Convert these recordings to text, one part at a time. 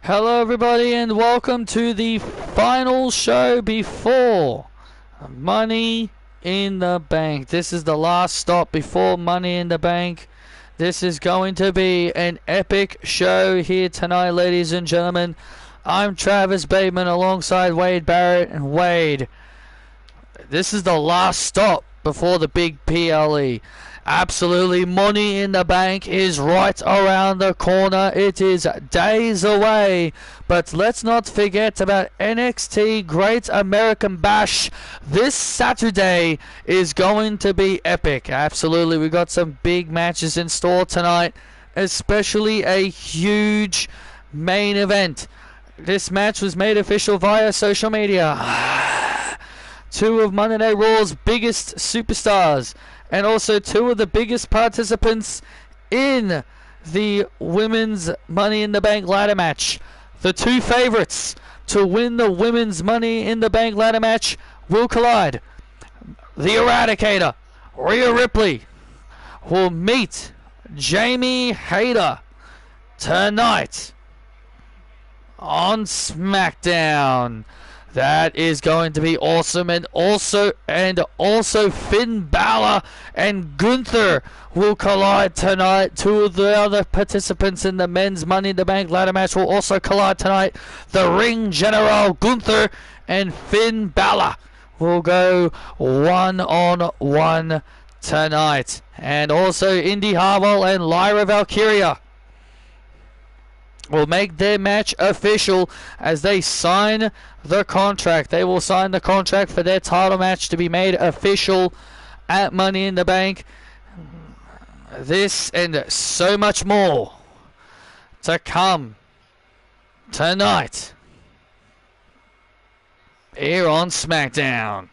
Hello everybody and welcome to the final show before Money in the Bank. This is the last stop before Money in the Bank. This is going to be an epic show here tonight, ladies and gentlemen. I'm Travis Bateman alongside Wade Barrett. And Wade, this is the last stop before the big PLE. Absolutely, Money in the Bank is right around the corner. It is days away. But let's not forget about NXT Great American Bash. This Saturday is going to be epic. Absolutely, we got some big matches in store tonight, especially a huge main event. This match was made official via social media. Two of Monday Night Raw's biggest superstars, and also two of the biggest participants in the women's Money in the Bank ladder match. The two favorites to win the women's Money in the Bank ladder match will collide. The Eradicator, Rhea Ripley, will meet Jamie Hayter tonight on SmackDown. That is going to be awesome, and also Finn Balor and Gunther will collide tonight. Two of the other participants in the men's Money in the Bank ladder match will also collide tonight. The Ring General Gunther and Finn Balor will go one-on-one tonight. And also Indy Hartwell and Lyra Valkyria will make their match official as they sign the contract. They will sign the contract for their title match to be made official at Money in the Bank. This and so much more to come tonight here on SmackDown.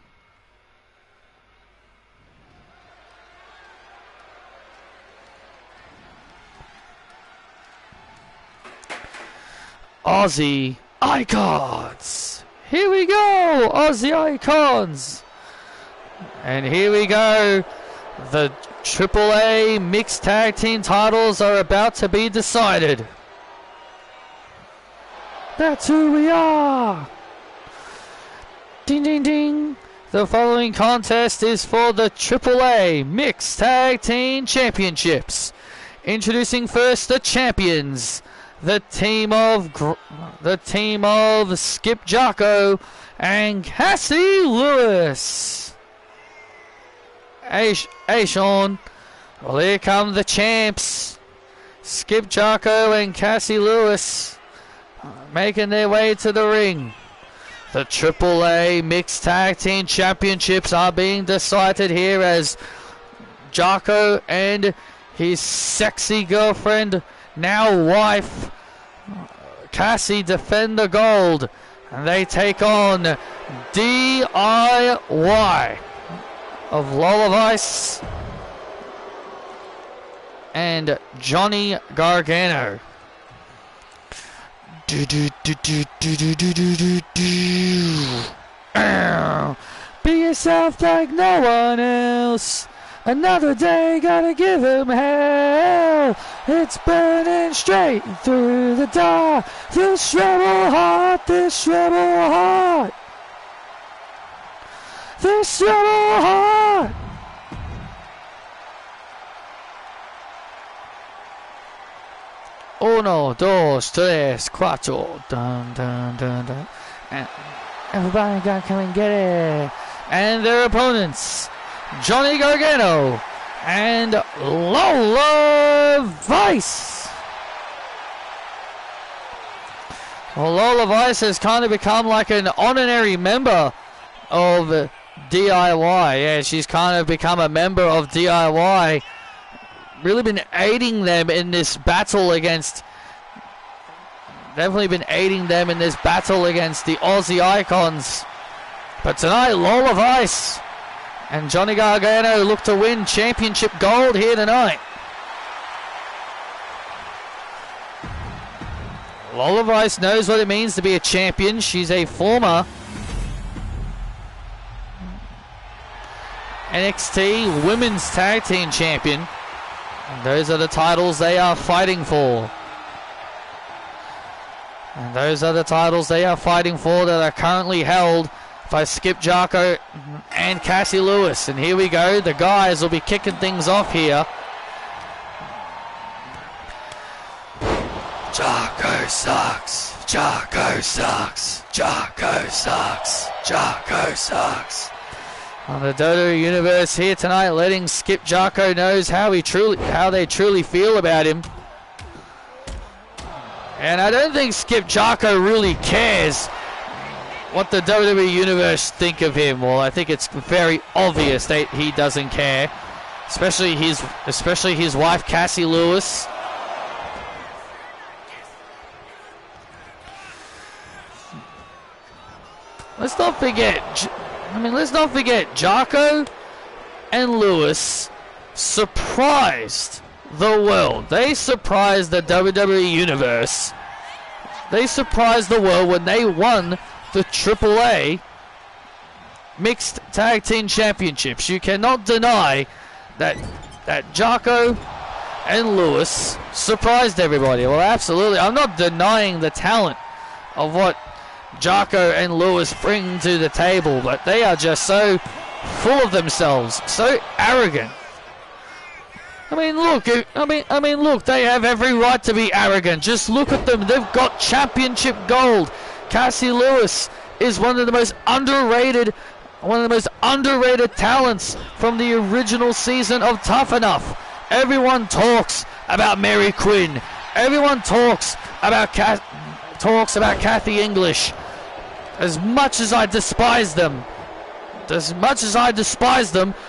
Aussie Icons. Here we go, Aussie Icons. And here we go. The AAA Mixed Tag Team titles are about to be decided. That's who we are. Ding, ding, ding. The following contest is for the AAA Mixed Tag Team Championships. Introducing first the champions. The team of Skip Jocko and Cassie Lewis. Hey Sean. Well, here come the champs. Skip Jocko and Cassie Lewis making their way to the ring. The AAA Mixed Tag Team Championships are being decided here as Jocko and his sexy girlfriend, now wife, Cassie, defend the gold, and they take on DIY of Lola Vice and Johnny Gargano. Be yourself like no one else. Another day, gotta give him hell. It's burning straight through the dark. This rebel heart, this rebel heart. This rebel heart. Uno, dos, tres, cuatro. Dun, dun, dun, dun. And everybody gotta come and get it. And their opponents, Johnny Gargano and Lola Vice. Well, Lola Vice has kind of become like an honorary member of DIY. Yeah, she's kind of become a member of DIY. Really been aiding them in this battle against... Definitely been aiding them in this battle against the Aussie Icons. But tonight, Lola Vice and Johnny Gargano look to win championship gold here tonight. Lola Vice knows what it means to be a champion. She's a former NXT Women's Tag Team Champion. And those are the titles they are fighting for. And those are the titles they are fighting for that are currently held by Skip Jarko and Cassie Lewis. And here we go. The guys will be kicking things off here. Jarko sucks. Jarko sucks. Jarko sucks. Jarko sucks. On the WWE Universe here tonight, letting Skip Jarko knows how they truly feel about him. And I don't think Skip Jarko really cares what the WWE Universe think of him. Well, I think it's very obvious that he doesn't care, especially his wife Cassie Lewis. Let's not forget Jarko and Lewis surprised the world. They surprised the WWE Universe. They surprised the world when they won the AAA Mixed Tag Team Championships. You cannot deny that Jarko and Lewis surprised everybody. Well, absolutely. I'm not denying the talent of what Jarko and Lewis bring to the table, but they are just so full of themselves, so arrogant. I mean, look, they have every right to be arrogant. Just look at them. They've got championship gold. Cassie Lewis is one of the most underrated talents from the original season of Tough Enough. Everyone talks about Mary Quinn. Everyone talks about Kathy English. As much as I despise them,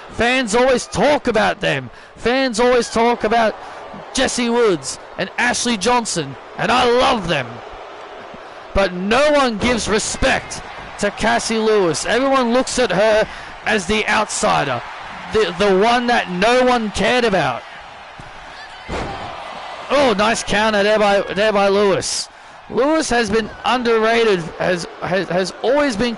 fans always talk about them. Fans always talk about Jesse Woods and Ashley Johnson, and I love them. But no one gives respect to Cassie Lewis. Everyone looks at her as the outsider, the one that no one cared about. Oh, nice counter there by Lewis. Lewis has been underrated, has always been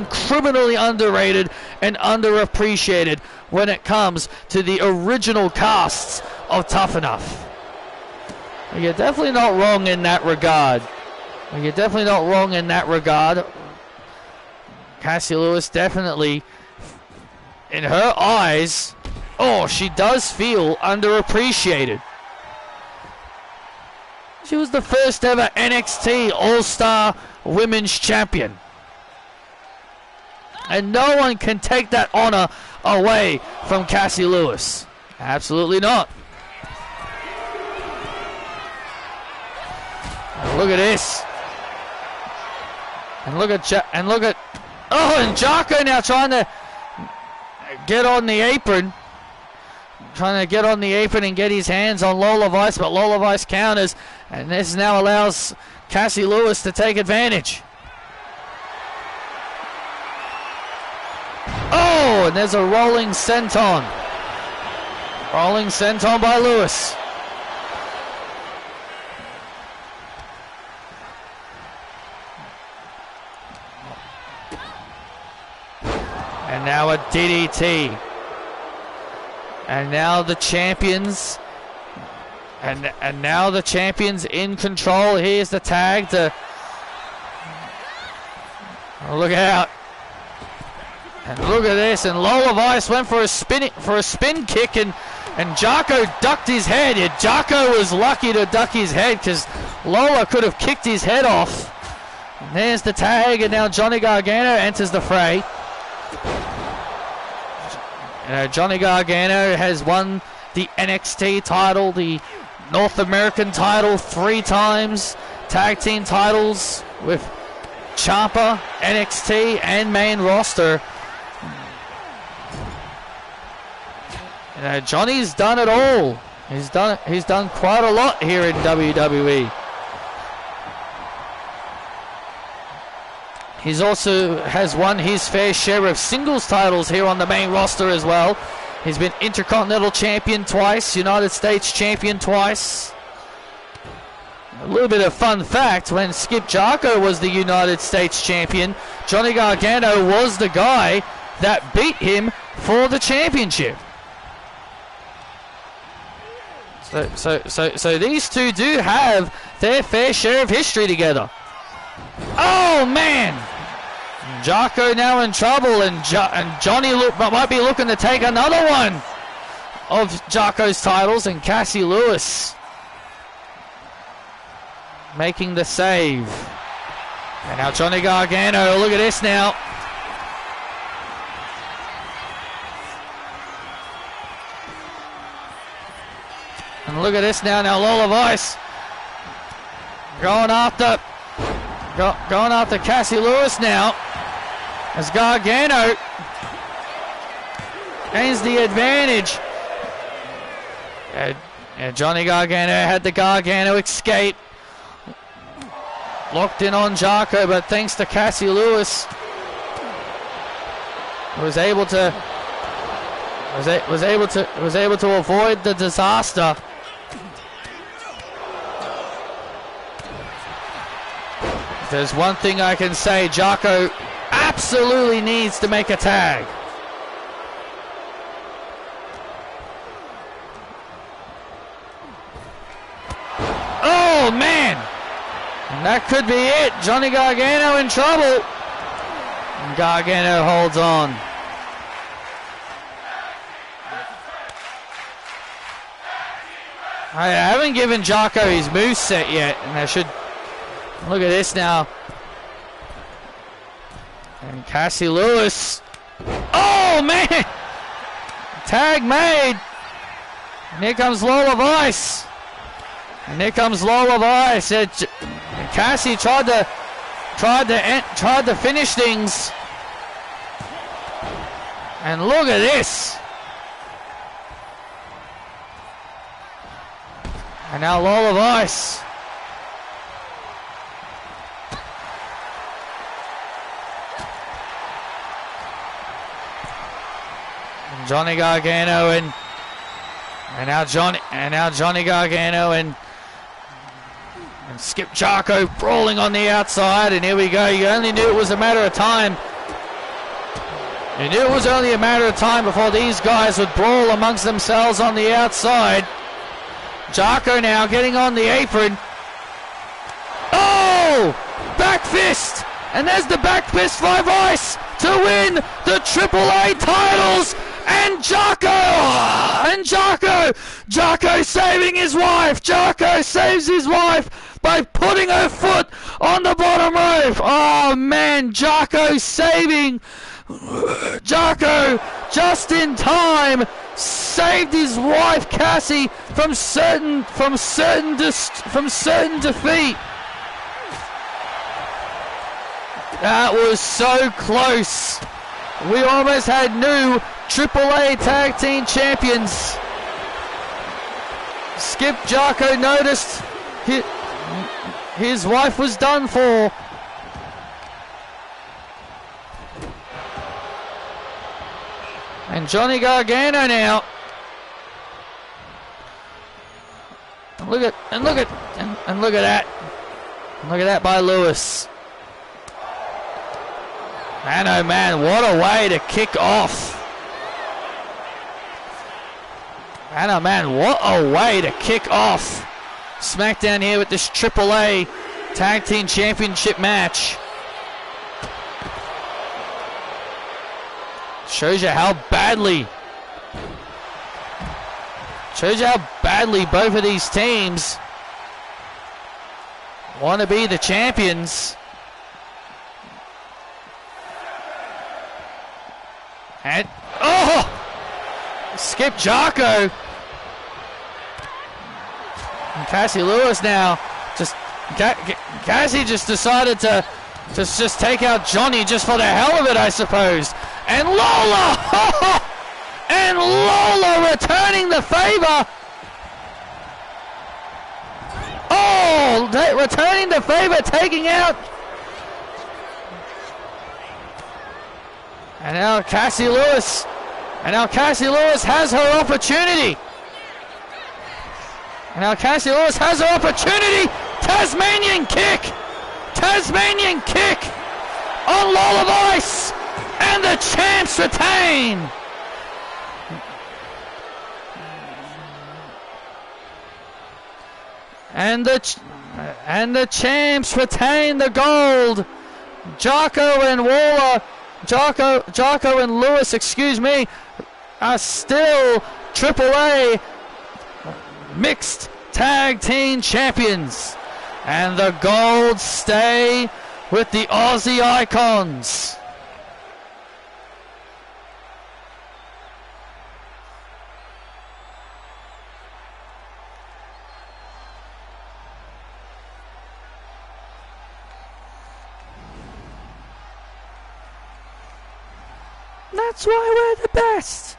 criminally underrated and underappreciated when it comes to the original casts of Tough Enough. You're definitely not wrong in that regard. Cassie Lewis definitely, in her eyes, she does feel underappreciated. She was the first ever NXT All-Star Women's Champion. And no one can take that honor away from Cassie Lewis. Absolutely not. Look at this. And look at Jarko now trying to get on the apron. And get his hands on Lola Vice, but Lola Vice counters, and this now allows Cassie Lewis to take advantage. Oh, and there's a rolling senton. Rolling senton by Lewis. And now a DDT. And now the champions, and now the champions in control. Here's the tag to look out. And look at this. And Lola Vice went for a spin kick, and Jarko ducked his head. Yeah, Jarko was lucky to duck his head because Lola could have kicked his head off. And there's the tag, and now Johnny Gargano enters the fray. Johnny Gargano has won the NXT title, the North American title 3 times, tag team titles with Ciampa, NXT, and main roster. Johnny's done it all. He's done quite a lot here in WWE. He's also has won his fair share of singles titles here on the main roster as well. He's been Intercontinental Champion twice, United States Champion twice. A little bit of fun fact, when Skip Jarko was the United States Champion, Johnny Gargano was the guy that beat him for the championship. So these two do have their fair share of history together. Oh man! Jocko now in trouble, and Johnny might be looking to take another one of Jocko's titles, and Cassie Lewis making the save. And now Johnny Gargano, look at this now. And look at this now. Now Lola Vice going after Cassie Lewis now, as Gargano gains the advantage. And Johnny Gargano had the Gargano escape. Locked in on Jocko, but thanks to Cassie Lewis, was able to avoid the disaster. If there's one thing I can say, Jocko absolutely needs to make a tag. Oh man! And that could be it. Johnny Gargano in trouble. And Gargano holds on. I haven't given Jocko his moveset yet, and I should look at this now. And Cassie Lewis. Oh man! Tag made. And here comes Lola Vice. And here comes Lola Vice. Cassie tried to finish things. And look at this. And now Lola Vice. And Johnny Gargano and now Johnny Gargano and Skip Jocko brawling on the outside, and here we go. You only knew it was a matter of time. You knew it was only a matter of time before these guys would brawl amongst themselves on the outside. Jocko now getting on the apron. Oh! Back fist! And there's the back fist by Vice to win the AAA titles. And Jocko saving his wife. Jocko saves his wife by putting her foot on the bottom rope. Oh man, Jocko saving. Jocko just in time saved his wife Cassie from certain defeat. That was so close. We almost had new AAA Tag Team Champions. Skip Jocko noticed his wife was done for. And Johnny Gargano now. Look at that. Look at that by Lewis. Man, oh man, what a way to kick off. Man, oh man, what a way to kick off SmackDown here with this AAA Tag Team Championship match. Shows you how badly both of these teams want to be the champions. And Skip Jocko. And Cassie Lewis now Cassie just decided to just take out Johnny just for the hell of it, I suppose. And Lola! And Lola returning the favor. Oh, returning the favor, taking out. And now Cassie Lewis. And now Cassie Lewis has her opportunity. And now Cassie Lewis has her opportunity. Tasmanian kick. Tasmanian kick on Lola Vice. And the champs retain. And the champs retain the gold. Jocko and Lewis, excuse me, are still AAA mixed tag team champions. And the gold stay with the Aussie Icons. That's why we're the best.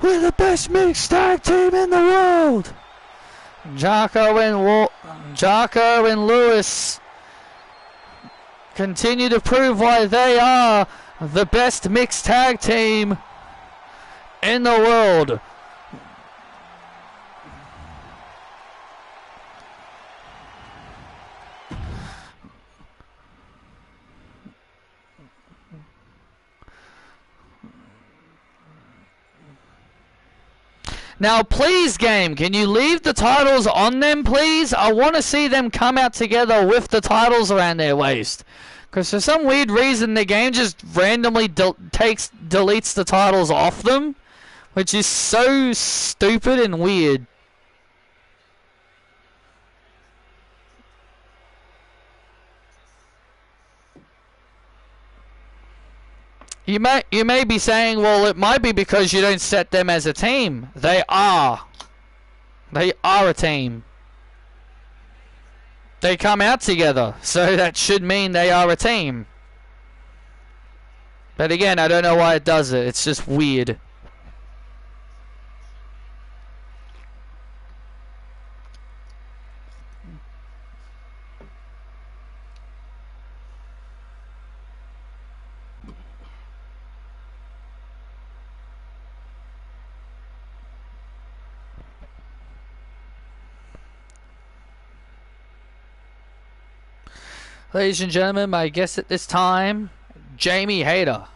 We're the best mixed tag team in the world. Jocko and Lewis continue to prove why they are the best mixed tag team in the world. Now, please, game, can you leave the titles on them, please? I want to see them come out together with the titles around their waist. Because for some weird reason, the game just randomly deletes the titles off them, which is so stupid and weird. You may be saying, well, it might be because you don't set them as a team. They are. They are a team. They come out together, so that should mean they are a team. But again, I don't know why it does it. It's just weird. Ladies and gentlemen, my guest at this time, Jamie Hayter.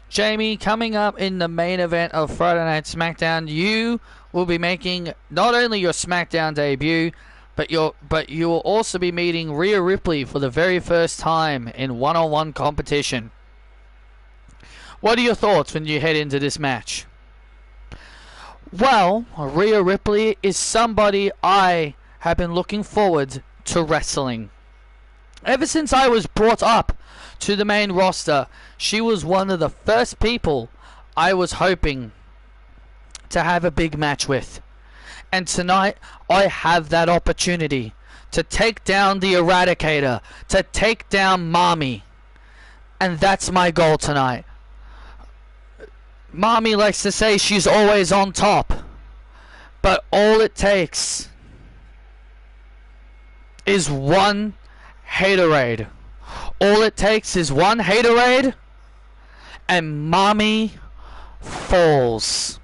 Jamie, coming up in the main event of Friday Night SmackDown, you will be making not only your SmackDown debut, but you will also be meeting Rhea Ripley for the very first time in one-on-one competition. What are your thoughts when you head into this match? Well, Rhea Ripley is somebody I have been looking forward to wrestling. Ever since I was brought up to the main roster, she was one of the first people I was hoping to have a big match with. And tonight, I have that opportunity to take down the Eradicator, to take down Mommy. And that's my goal tonight. Mommy likes to say she's always on top. But all it takes is one haterade. All it takes is one haterade and Mommy falls.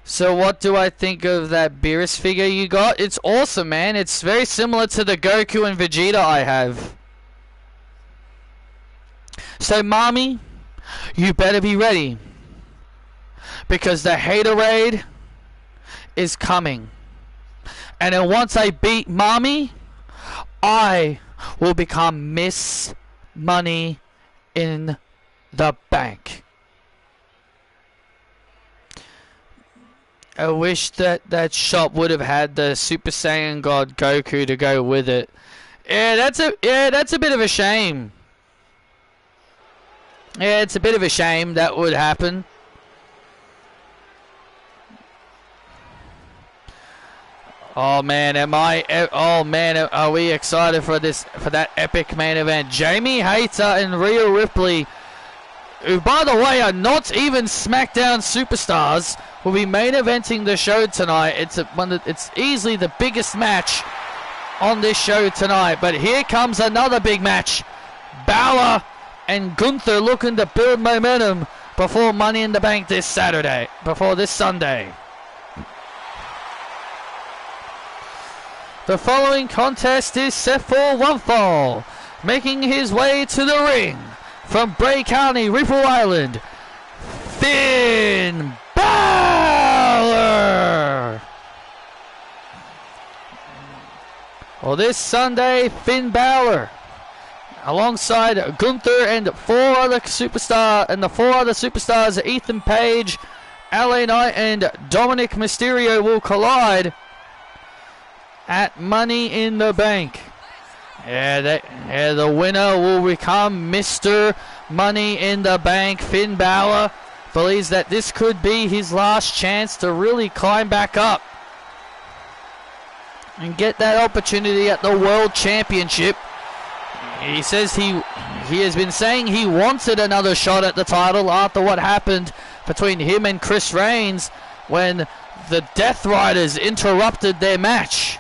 So what do I think of that Beerus figure you got? It's awesome, man. It's very similar to the Goku and Vegeta I have. So Mommy, you better be ready, because the haterade is coming. And then once I beat Mommy, I will become Miss Money in the Bank. I wish that shop would have had the Super Saiyan God Goku to go with it. Yeah, that's a bit of a shame. Yeah, it's a bit of a shame that would happen. Oh man, are we excited for that epic main event? Jamie Hayter and Rhea Ripley, who by the way are not even SmackDown superstars, will be main eventing the show tonight. It's easily the biggest match on this show tonight. But here comes another big match. Balor and Gunther looking to build momentum before Money in the Bank this Sunday. The following contest is set for one fall. Making his way to the ring from Bray County, Ripple Island, Finn Balor! Well, this Sunday, Finn Balor, alongside Gunther and the four other superstars, Ethan Page, LA Knight, and Dominic Mysterio will collide at Money in the Bank. The winner will become Mr. Money in the Bank. Finn Balor believes that this could be his last chance to really climb back up and get that opportunity at the World Championship. He says he has been saying he wanted another shot at the title after what happened between him and Chris Reigns when the Death Riders interrupted their match.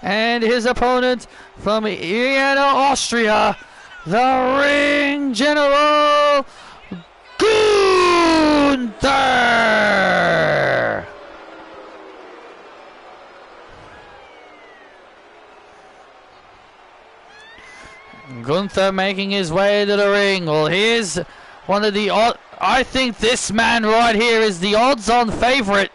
And his opponent from Vienna, Austria, the Ring General, Gunther. Gunther making his way to the ring. Well, here's one of the I think this man right here is the odds-on favorite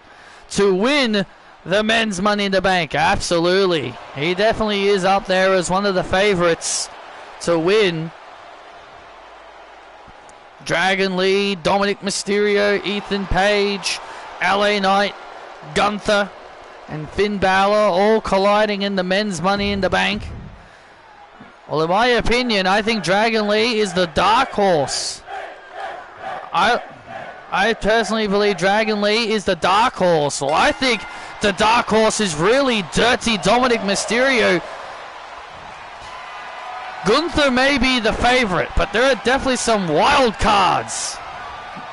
to win the men's Money in the Bank. Absolutely. He definitely is up there as one of the favorites to win. Dragon Lee, Dominic Mysterio, Ethan Page, LA Knight, Gunther, and Finn Balor all colliding in the men's Money in the Bank. Well, in my opinion, I think Dragon Lee is the dark horse. I personally believe Dragon Lee is the dark horse. Well, I think the dark horse is really Dirty Dominic Mysterio. Gunther may be the favorite, but there are definitely some wild cards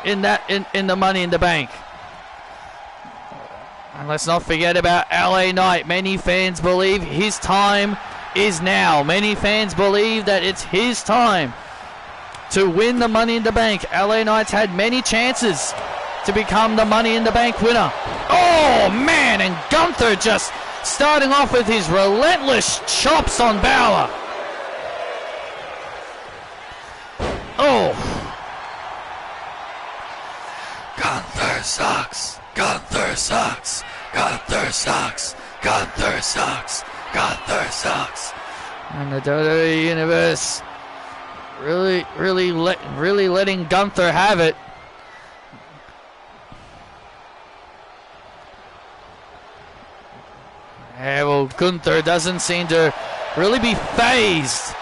in the Money in the Bank. And let's not forget about LA Knight. Many fans believe his time is now. Many fans believe that it's his time to win the Money in the Bank. LA Knight's had many chances to become the Money in the Bank winner. Oh man, and Gunther just starting off with his relentless chops on Balor. Oh, Gunther sucks. Gunther sucks. Gunther sucks. Gunther sucks. Gunther sucks. And the WWE Universe really letting Gunther have it. Yeah, well, Gunther doesn't seem to really be fazed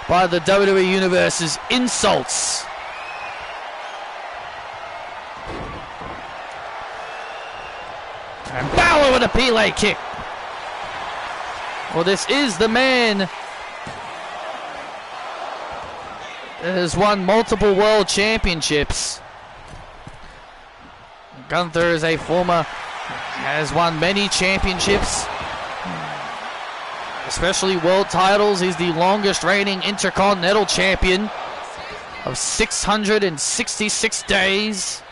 by the WWE Universe's insults. And Balor with a Pele kick. Well, this is the man that has won multiple world championships. Gunther is has won many championships, especially world titles. He's the longest reigning Intercontinental Champion of 666 days.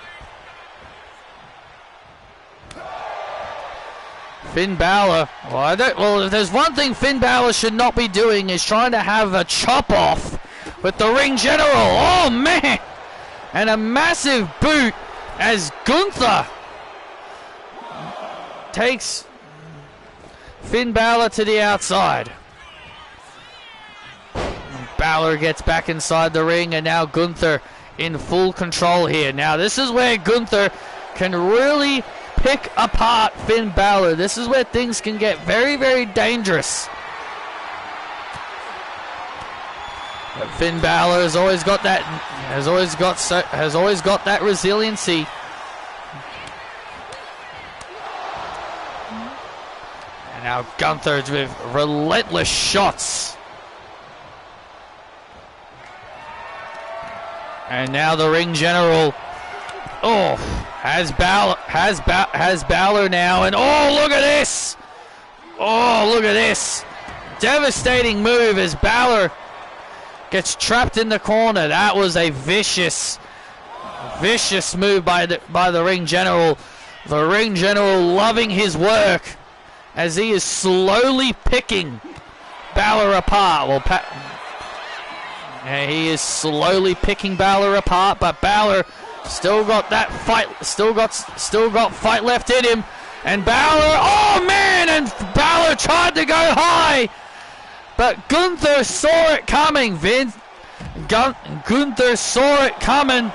Finn Balor. Well, if there's one thing Finn Balor should not be doing is trying to have a chop off with the Ring General. Oh man! And a massive boot as Gunther takes Finn Balor to the outside. Balor gets back inside the ring, and now Gunther in full control here. Now this is where Gunther can really pick apart Finn Balor. This is where things can get very, very dangerous. But Finn Balor has always got that resiliency. And now Gunther with relentless shots. And now the Ring General has Balor now, and oh, look at this! Oh, look at this. Devastating move as Balor gets trapped in the corner. That was a vicious move by the ring general. The ring general loving his work as he is slowly picking Balor apart. Well, he is slowly picking Balor apart, but Balor still got that fight, still got fight left in him. And Balor, oh man, and Balor tried to go high, but Gunther saw it coming. Gunther saw it coming.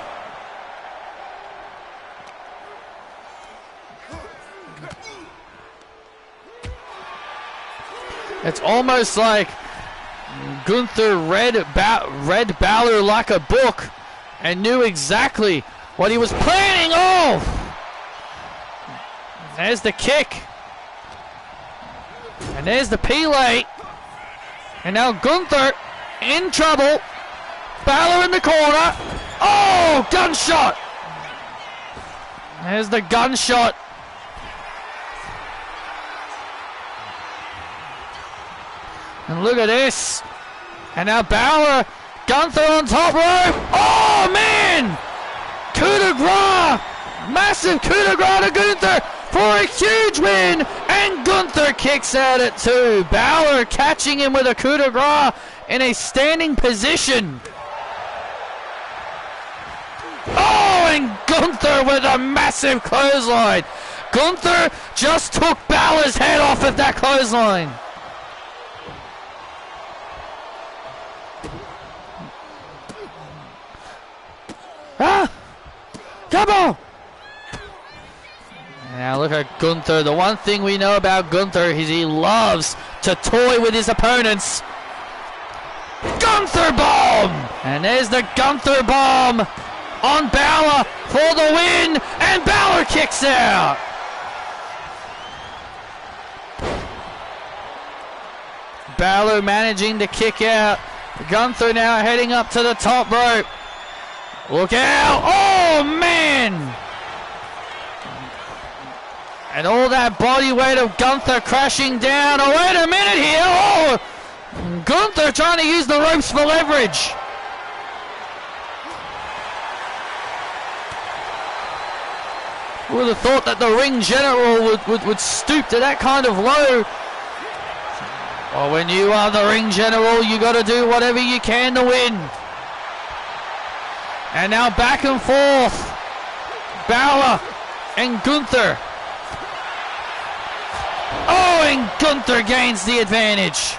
It's almost like Gunther read Balor like a book and knew exactly what he was planning. Oh! There's the kick. And there's the Pele. And now Gunther in trouble. Balor in the corner. Oh! Gunshot! There's the gunshot. And look at this. And now Balor, Gunther on top rope. Oh man! Coup de grace! Massive coup de grace to Gunther for a huge win. And Gunther kicks out at 2. Balor catching him with a coup de grace in a standing position. Oh, and Gunther with a massive clothesline. Gunther just took Balor's head off of that clothesline. Ah! Come on! Now look at Gunther. The one thing we know about Gunther is he loves to toy with his opponents. Gunther bomb! And there's the Gunther bomb on Balor for the win. And Balor kicks out. Balor managing to kick out. Gunther now heading up to the top rope. Look out! Oh man! And all that body weight of Gunther crashing down. Oh, wait a minute here! Oh! Gunther trying to use the ropes for leverage. Who would have thought that the ring general would stoop to that kind of low? Well, when you are the ring general, you got to do whatever you can to win. And now back and forth. Balor and Gunther. Oh, and Gunther gains the advantage.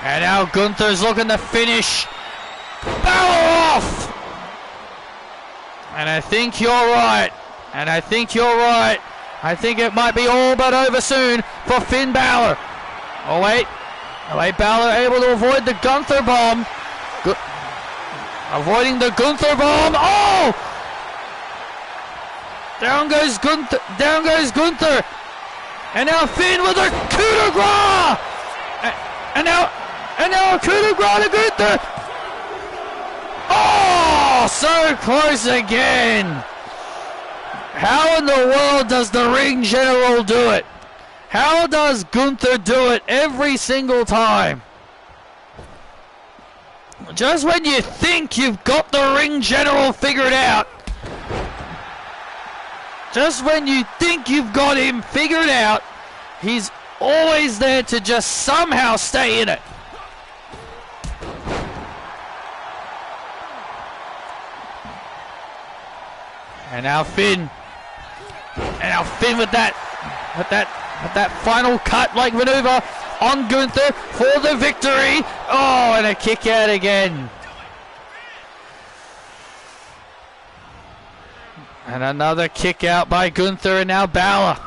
And now Gunther's looking to finish Balor off. And I think you're right. And I think you're right. I think it might be all but over soon for Finn Balor. Oh, wait. Oh, wait, Balor able to avoid the Gunther bomb. Avoiding the Gunther bomb. Oh! Down goes Gunther. Down goes Gunther. And now Finn with a coup de grace. And now a coup de grace to Gunther. Oh! So close again. How in the world does the ring general do it? How does Gunther do it every single time? Just when you think you've got the ring general figured out, just when you think you've got him figured out, he's always there to just somehow stay in it. And now Finn. And now Finn with that final cut-like maneuver on Gunther for the victory. Oh, and a kick out again. And another kick out by Gunther, and now Balor.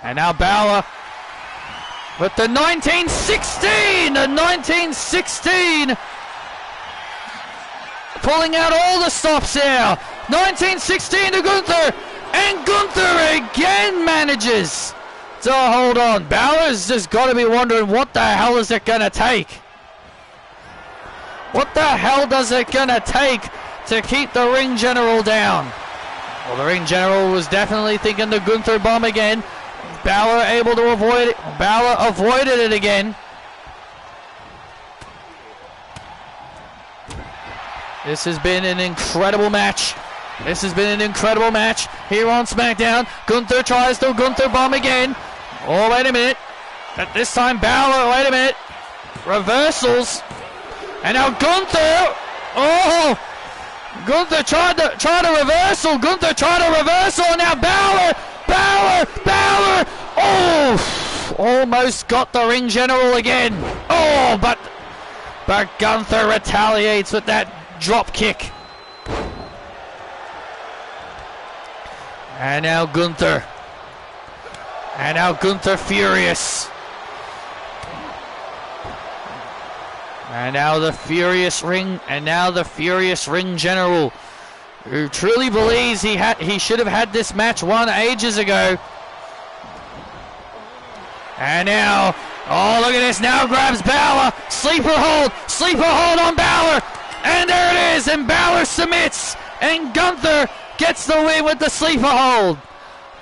And now Balor with the 1916! The 1916! Pulling out all the stops here. 1916 to Gunther. And Gunther again manages to hold on. Balor's just got to be wondering, what the hell is it going to take? What the hell does it going to take to keep the ring general down? Well, the ring general was definitely thinking the Gunther bomb again. Balor able to avoid it. Balor avoided it again. This has been an incredible match. This has been an incredible match here on SmackDown. Gunther tries to Gunther bomb again. Oh, wait a minute. At this time, Balor, wait a minute. Reversals. And now Gunther. Oh, Gunther tried to reversal. Gunther tried to reversal. And now Balor. Oh, almost got the ring general again. Oh, but Gunther retaliates with that drop kick. And now Gunther. And now Gunther furious. And now the furious ring. And now the furious ring general, who truly believes he should have had this match won ages ago. And now, oh, look at this. Now grabs Balor. Sleeper hold on Balor. And there it is. And Balor submits. And Gunther gets the win with the sleeper hold.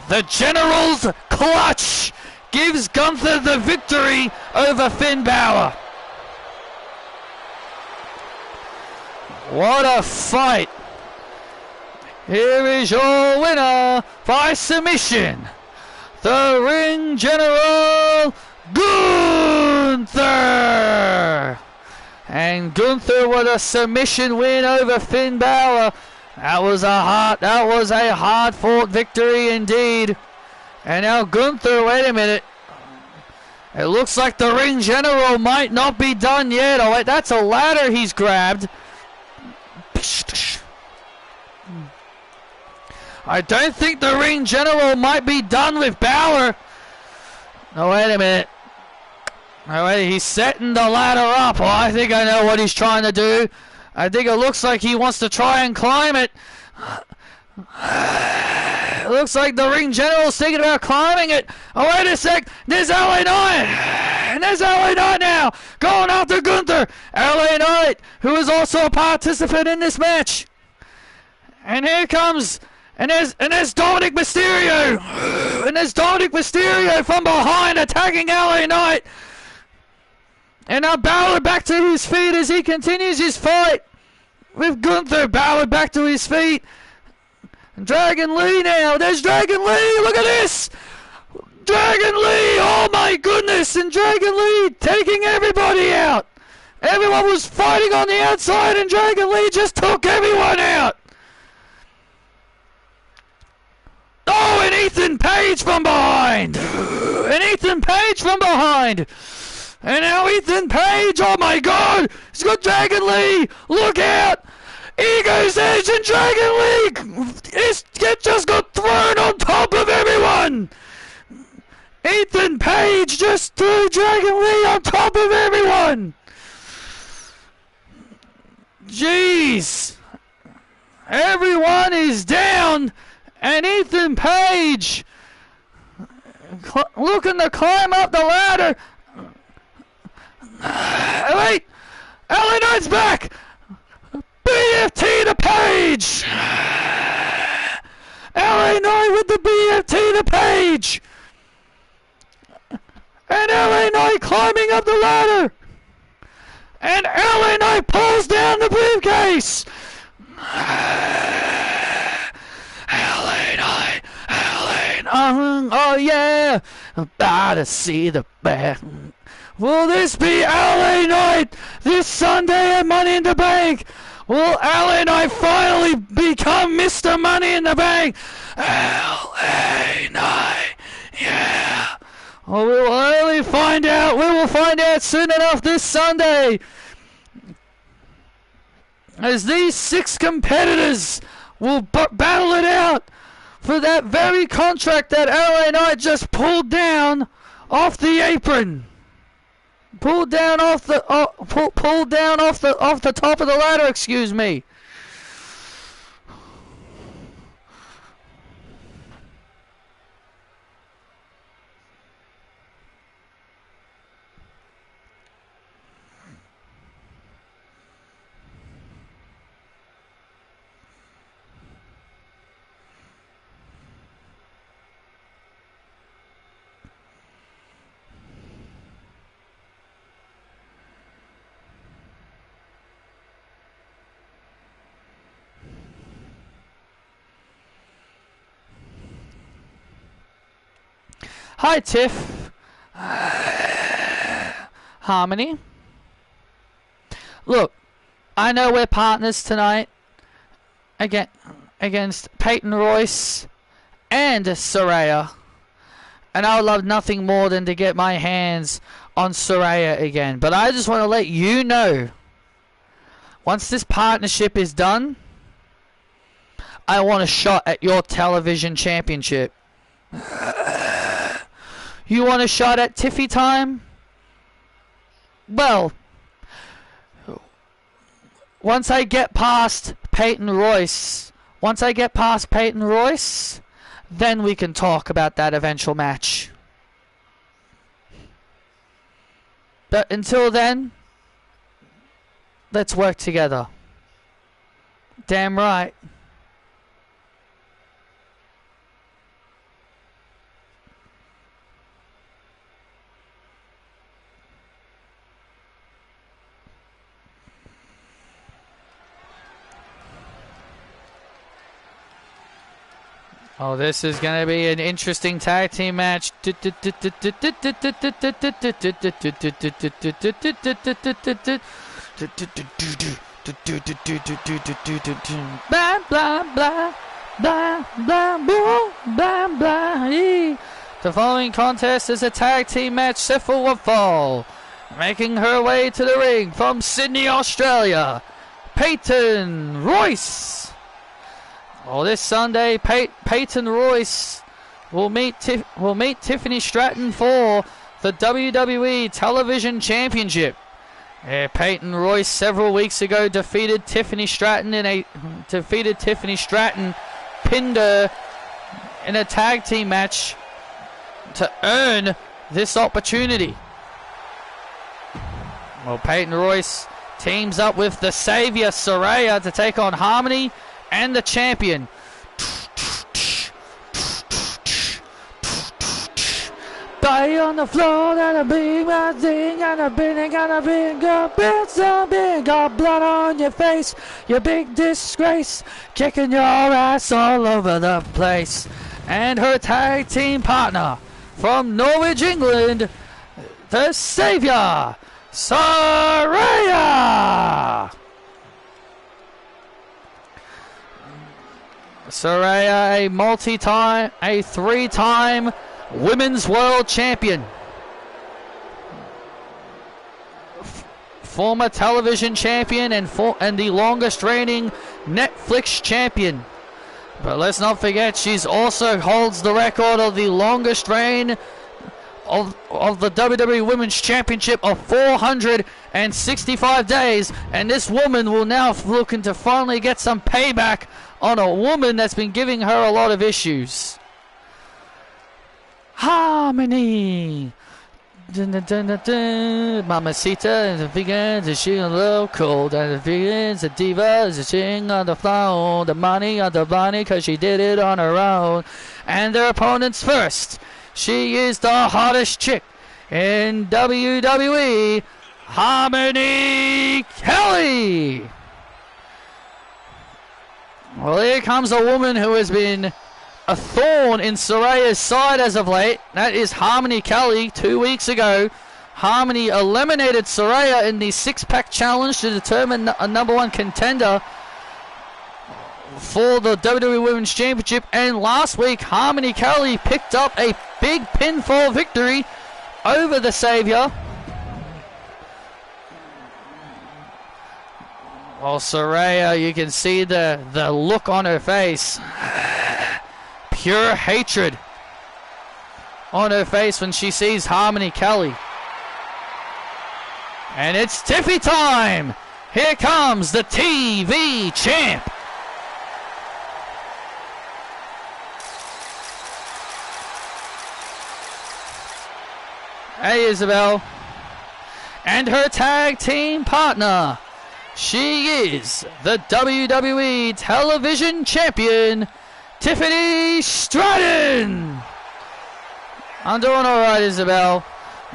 The General's clutch gives Gunther the victory over Finn Balor. What a fight. Here is your winner by submission, the Ring General, Gunther. And Gunther with a submission win over Finn Balor. That was a hard-fought victory indeed. And now Gunther, wait a minute. It looks like the Ring General might not be done yet. Oh wait, that's a ladder he's grabbed. I don't think the Ring General might be done with Balor. Oh, wait a minute. Oh, wait, he's setting the ladder up. Oh, I think I know what he's trying to do. I think it looks like he wants to try and climb it. It looks like the Ring General's thinking about climbing it. Oh, wait a sec. There's LA Knight. And there's LA Knight now. Going after Gunther. LA Knight, who is also a participant in this match. And here comes... And there's Dominic Mysterio. And there's Dominic Mysterio from behind attacking LA Knight. And now Balor back to his feet as he continues his fight with Gunther. Balor back to his feet. Dragon Lee now. There's Dragon Lee. Look at this. Dragon Lee. Oh my goodness. And Dragon Lee taking everybody out. Everyone was fighting on the outside and Dragon Lee just took everyone out. Oh, and Ethan Page from behind. And Ethan Page from behind. And now Ethan Page. Oh my God. He's got Dragon Lee. Look out. Ego's Edge and Dragon Lee just got thrown on top of everyone. Ethan Page just threw Dragon Lee on top of everyone. Jeez. Everyone is down. And Ethan Page looking to climb up the ladder. Wait. LA Knight's back. BFT to Page. LA Knight with the BFT to Page. And LA Knight climbing up the ladder. And LA Knight pulls down the briefcase. LA Knight. Oh yeah. About to see the back. Will this be LA Knight this Sunday at Money in the Bank? Will LA Knight finally become Mr. Money in the Bank? LA Knight, yeah. Well, we will only find out. We will find out soon enough this Sunday. As these 6 competitors will battle it out for that very contract that LA Knight just pulled down off the apron. Pulled down off the off the top of the ladder, excuse me. Hi, Tiff. Harmony. Look, I know we're partners tonight against Peyton Royce and Saraya. And I would love nothing more than to get my hands on Saraya again. But I just want to let you know, once this partnership is done, I want a shot at your television championship. You want a shot at Tiffy time? Well, once I get past Peyton Royce, then we can talk about that eventual match. But until then, let's work together. Damn right. Oh, this is going to be an interesting tag team match. Blah, blah, blah, blah, blah, blah, blah. The following contest is a tag team match set for one fall. Making her way to the ring from Sydney, Australia, Peyton Royce. Well, this Sunday, Peyton Royce will meet Tiffany Stratton for the WWE Television Championship. Peyton Royce several weeks ago defeated Tiffany Stratton, pinned her in a tag team match to earn this opportunity. Well, Peyton Royce teams up with the Savior Saraya to take on Harmony and the champion. Body on the floor, gotta be my thing, gotta be, got blood on your face, you big disgrace, kicking your ass all over the place. And her tag team partner from Norwich, England, the Savior, Saraya. Saraya, a three-time Women's World Champion. Former television champion and the longest reigning Netflix champion. But let's not forget, she's also holds the record of the longest reign of the WWE Women's Championship of 465 days. And this woman will now looking to finally get some payback on a woman that's been giving her a lot of issues. Harmony. Mamacita and the vegans is she a little cold, and the vegans a diva is a ching on the floor, the money on the bunny cause she did it on her own. And their opponents first, she is the hottest chick in WWE, Harmony Kelly. Well, here comes a woman who has been a thorn in Saraya's side as of late. That is Harmony Kelly. 2 weeks ago, Harmony eliminated Saraya in the six-pack challenge to determine a number one contender for the WWE Women's Championship. And last week, Harmony Kelly picked up a big pinfall victory over the Savior. Well, Saraya, you can see the look on her face. Pure hatred on her face when she sees Harmony Kelly. And it's Tiffy time! Here comes the TV champ! Hey, Isabel. And her tag team partner. She is the WWE Television Champion, Tiffany Stratton. I'm doing alright, Isabel.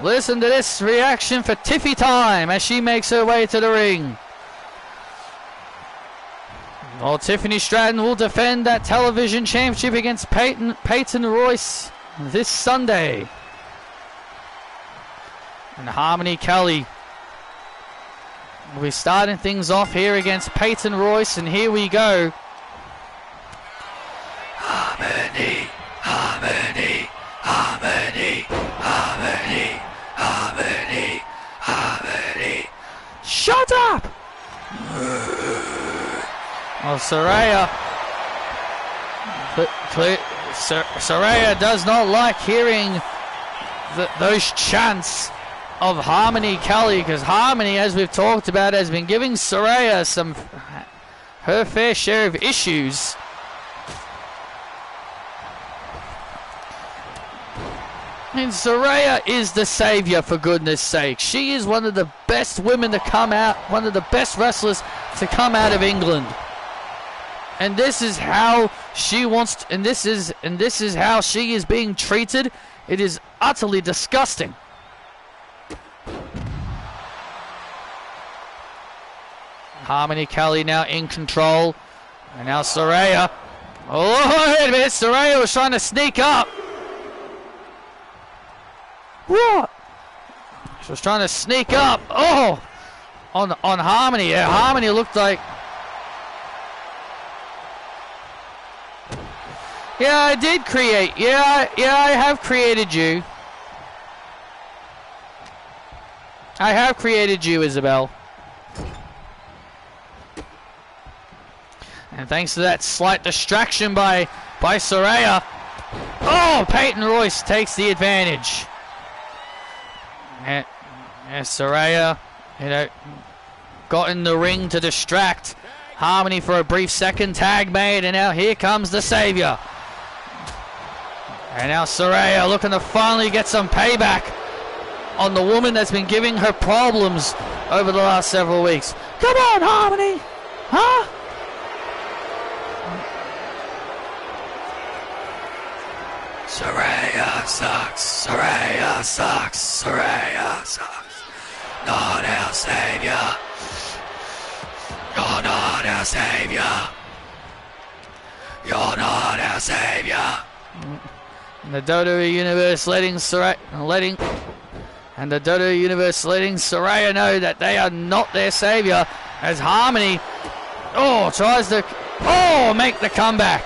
Listen to this reaction for Tiffy time as she makes her way to the ring. Well, Tiffany Stratton will defend that television championship against Peyton Royce this Sunday. And Harmony Kelly will be starting things off here against Peyton Royce, and here we go. Harmony, Harmony, Harmony, Harmony, Harmony, Harmony. Shut up! Oh, Saraya. Saraya does not like hearing those chants of Harmony Kelly, because Harmony, as we've talked about, has been giving Saraya her fair share of issues. And Saraya is the savior, for goodness sake. She is one of the best women to come out, one of the best wrestlers to come out of England. And this is how she wants to, and this is how she is being treated. It is utterly disgusting. Harmony Kelly now in control. And now Saraya. Oh, wait a minute. Saraya was trying to sneak up. What? She was trying to sneak up. Oh, on Harmony. Yeah, Harmony looked like. Yeah, I did create. Yeah, I have created you. I have created you, Isabel. And thanks to that slight distraction by Saraya. Oh, Peyton Royce takes the advantage. And Saraya, got in the ring to distract Harmony for a brief second. Tag made, and now here comes the savior. And now Saraya looking to finally get some payback on the woman that's been giving her problems over the last several weeks. Come on, Harmony! Huh? Saraya sucks, Saraya sucks, Saraya sucks. Not our savior. You're not our savior. You're not our savior. And the WWE Universe letting Saraya know that they are not their savior, as Harmony tries to make the comeback.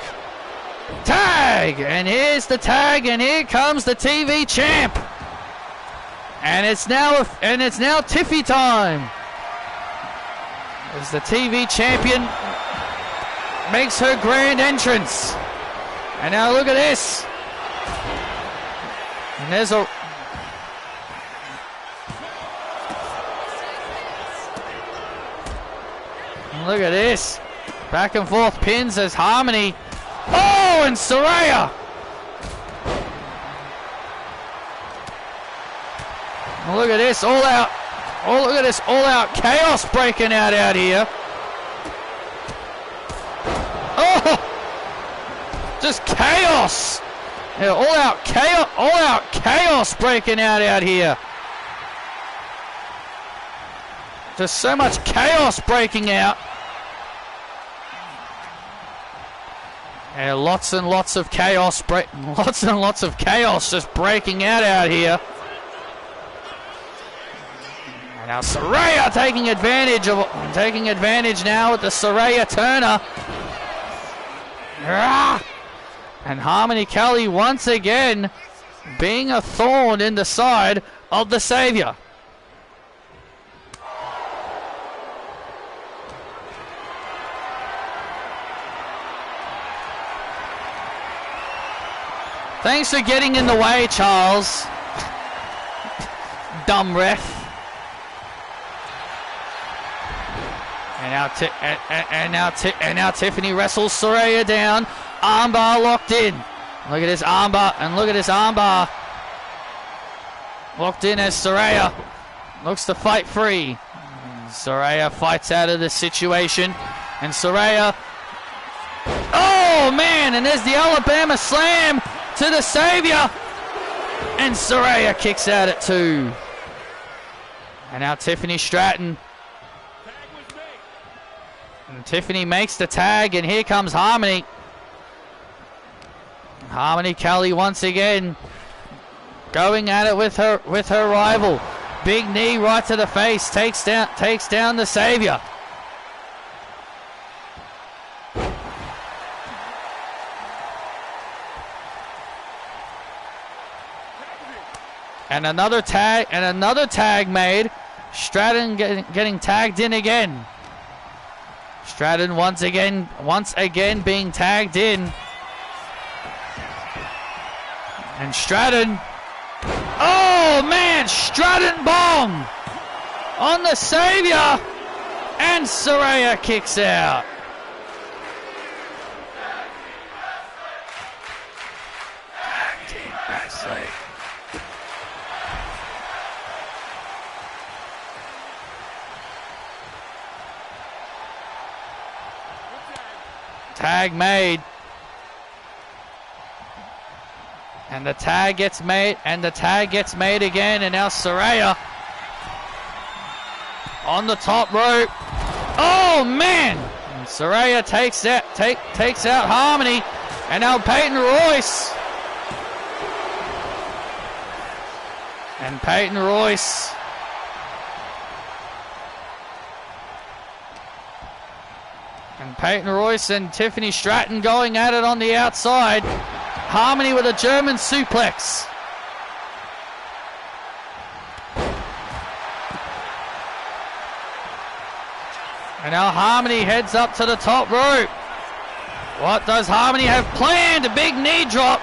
Tag, and here's the tag, and here comes the TV champ. And it's now Tiffy time. As the TV champion makes her grand entrance. And now look at this. And there's a look at this. Back and forth pins as Harmony. Oh, and Saraya. And look at this, all out. Oh, look at this, all out chaos breaking out here. Oh, just chaos. Yeah, all out chaos breaking out here. Just so much chaos breaking out. Yeah, lots and lots of chaos just breaking out here. And now Saraya taking advantage now with the Saraya Turner. And Harmony Kelly once again being a thorn in the side of the savior. Thanks for getting in the way, Charles. Dumb ref. And now Tiffany wrestles Saraya down. Armbar locked in. Look at this armbar, and look at this armbar. Locked in as Saraya looks to fight free. Saraya fights out of the situation. And Saraya... Oh, man, and there's the Alabama Slam to the savior. And Saraya kicks out at 2. And now Tiffany Stratton. And Tiffany makes the tag, and here comes Harmony. Harmony Kelly once again going at it with her rival. Big knee right to the face. Takes down the Savior. And another tag made. Stratton getting tagged in again. Stratton once again being tagged in. And Stratton. Oh man, Stratton bomb on the Savior. And Saraya kicks out. Tag team wrestling. Tag made. And the tag gets made, again, and now Saraya on the top rope. Oh man! And Saraya takes out Harmony, and now Peyton Royce. And Peyton Royce and Tiffany Stratton going at it on the outside. Harmony with a German suplex. And now Harmony heads up to the top rope. What does Harmony have planned? A big knee drop.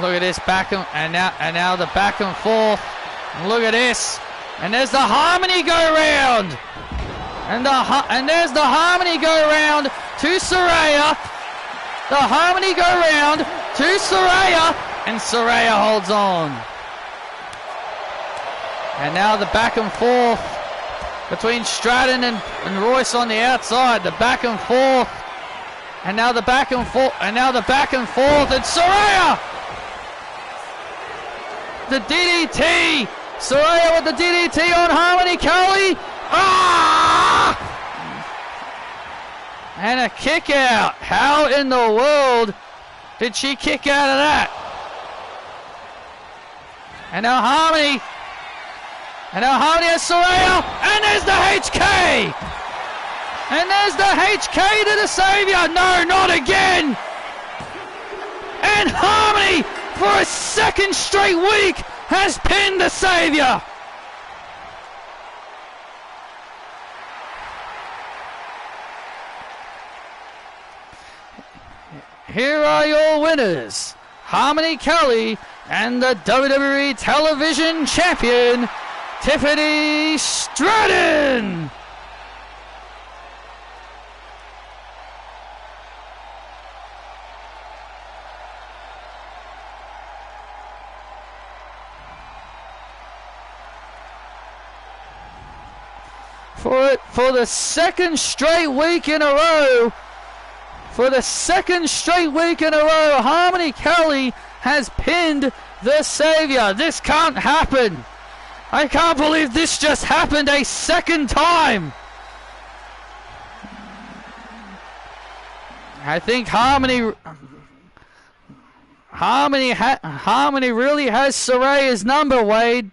Look at this and now the back and forth. Look at this, and there's the Harmony go round, and there's the Harmony go round to Saraya. The Harmony go round to Saraya, and Saraya holds on. And now the back and forth between Stratton and Royce on the outside. The back and forth, and now the back and forth, and Saraya. The DDT! Saraya with the DDT on Harmony Kelly! Ah! And a kick out. How in the world did she kick out of that? And now Harmony has Saraya, and there's the HK! And there's the HK to the Savior! No, not again! And Harmony, for a second straight week, has pinned the Savior. Here are your winners, Harmony Kelly and the WWE Television Champion, Tiffany Stratton. For the second straight week in a row, Harmony Kelly has pinned the Savior. This can't happen. I can't believe this just happened a second time. I think Harmony really has Saraya's number, Wade.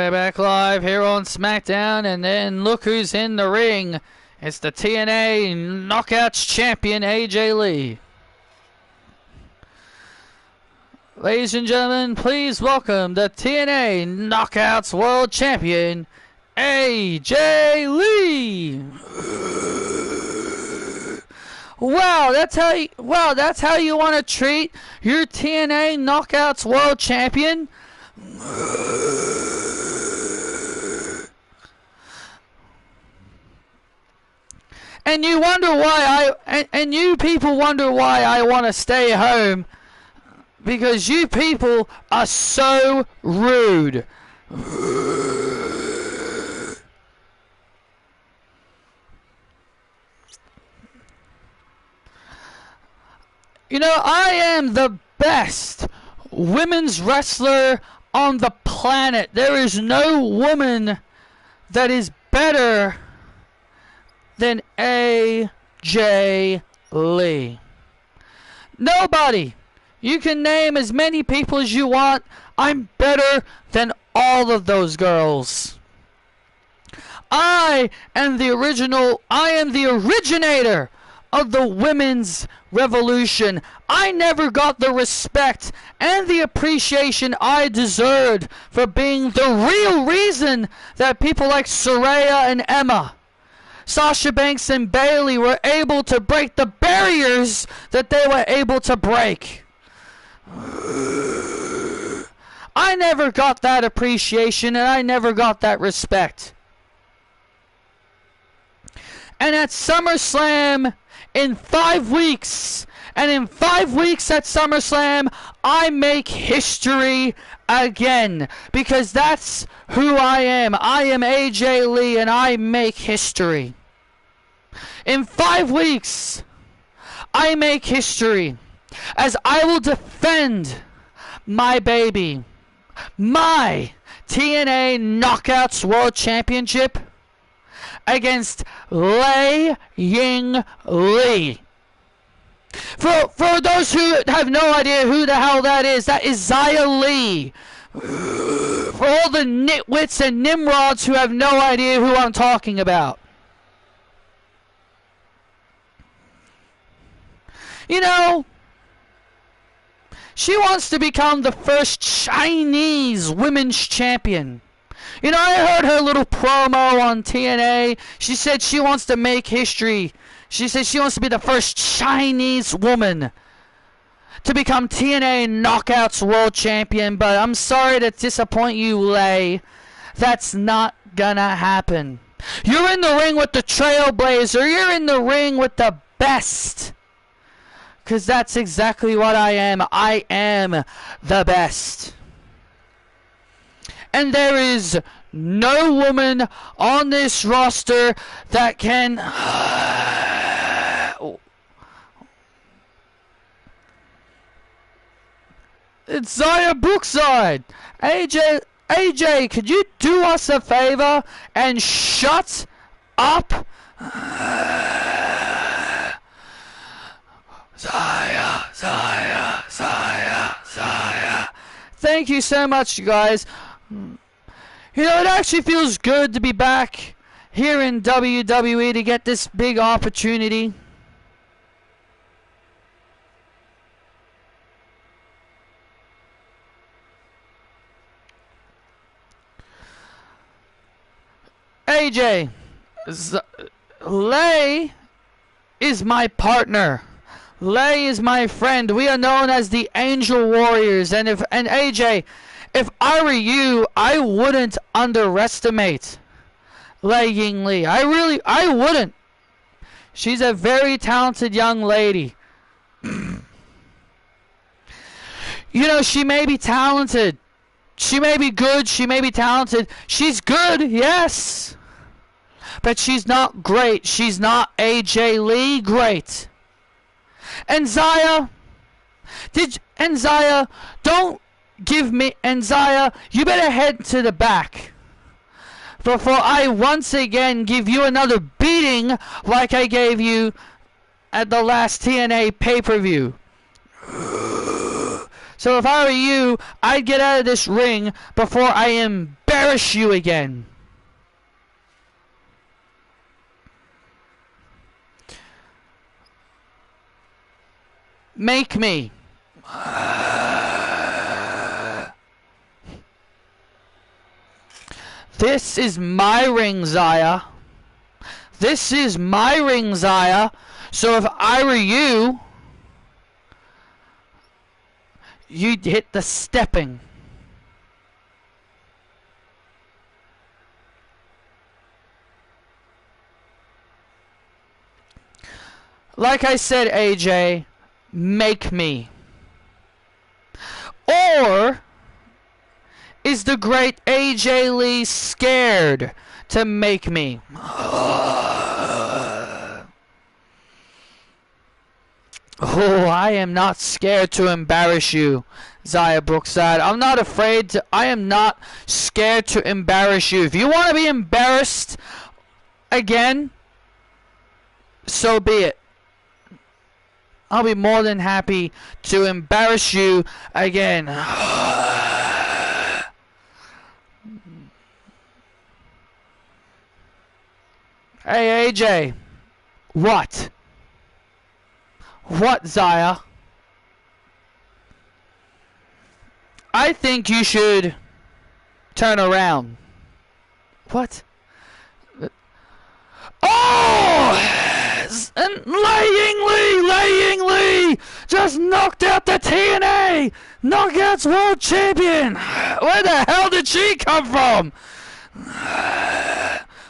we're back live here on SmackDown, and then look who's in the ring. It's the TNA Knockouts champion, AJ Lee. Ladies and gentlemen, please welcome the TNA Knockouts World Champion, AJ Lee. Wow, that's how you want to treat your TNA Knockouts World Champion? And you wonder why and you people wonder why I want to stay home, because you people are so rude. You know, I am the best women's wrestler on the planet. There is no woman that is better than AJ Lee. Nobody. You can name as many people as you want. I'm better than all of those girls. I am the originator of the women's revolution. I never got the respect and the appreciation I deserved for being the real reason that people like Saraya and Emma, Sasha Banks and Bayley were able to break the barriers that they were able to break. I never got that appreciation, and I never got that respect. And at SummerSlam, in 5 weeks, and in 5 weeks at SummerSlam, I make history again, because that's who I am. I am AJ Lee, and I make history. In 5 weeks, I make history, as I will defend my baby, my TNA Knockouts World Championship, against Lei Ying Lee. For those who have no idea who the hell that is Xia Li. For all the nitwits and nimrods who have no idea who I'm talking about. You know, she wants to become the first Chinese women's champion. You know, I heard her little promo on TNA. She said she wants to make history. She said she wants to be the first Chinese woman to become TNA Knockouts World Champion. But I'm sorry to disappoint you, Lei. That's not gonna happen. You're in the ring with the Trailblazer. You're in the ring with the best. Because that's exactly what I am. I am the best. And there is no woman on this roster that can... It's Xia Brookside. AJ, could you do us a favor and shut up? Xia. Thank you so much, you guys. You know, it actually feels good to be back here in WWE to get this big opportunity. AJ, Lei is my partner. Lei is my friend. We are known as the Angel Warriors. And AJ, if I were you, I wouldn't underestimate Lei Ying Lee. I wouldn't. She's a very talented young lady. You know, she may be talented. She may be good. She may be talented. She's good, yes. But she's not great. She's not AJ Lee great. And Xia, don't give me, and Xia, you better head to the back before I once again give you another beating like I gave you at the last TNA pay-per-view. So if I were you, I'd get out of this ring before I am embarrass you again. Make me. This is my ring, Zaya. This is my ring, Zaya. So if I were you, you'd hit the stepping. Like I said, AJ, make me. Or is the great AJ Lee scared to make me? Oh, I am not scared to embarrass you, Zaya Brookside. I'm not afraid to. I am not scared to embarrass you. If you want to be embarrassed again, so be it. I'll be more than happy to embarrass you again. Hey, AJ. What? What, Zaya? I think you should turn around. What? Oh! And Laying Lee just knocked out the TNA Knockouts World Champion. Where the hell did she come from?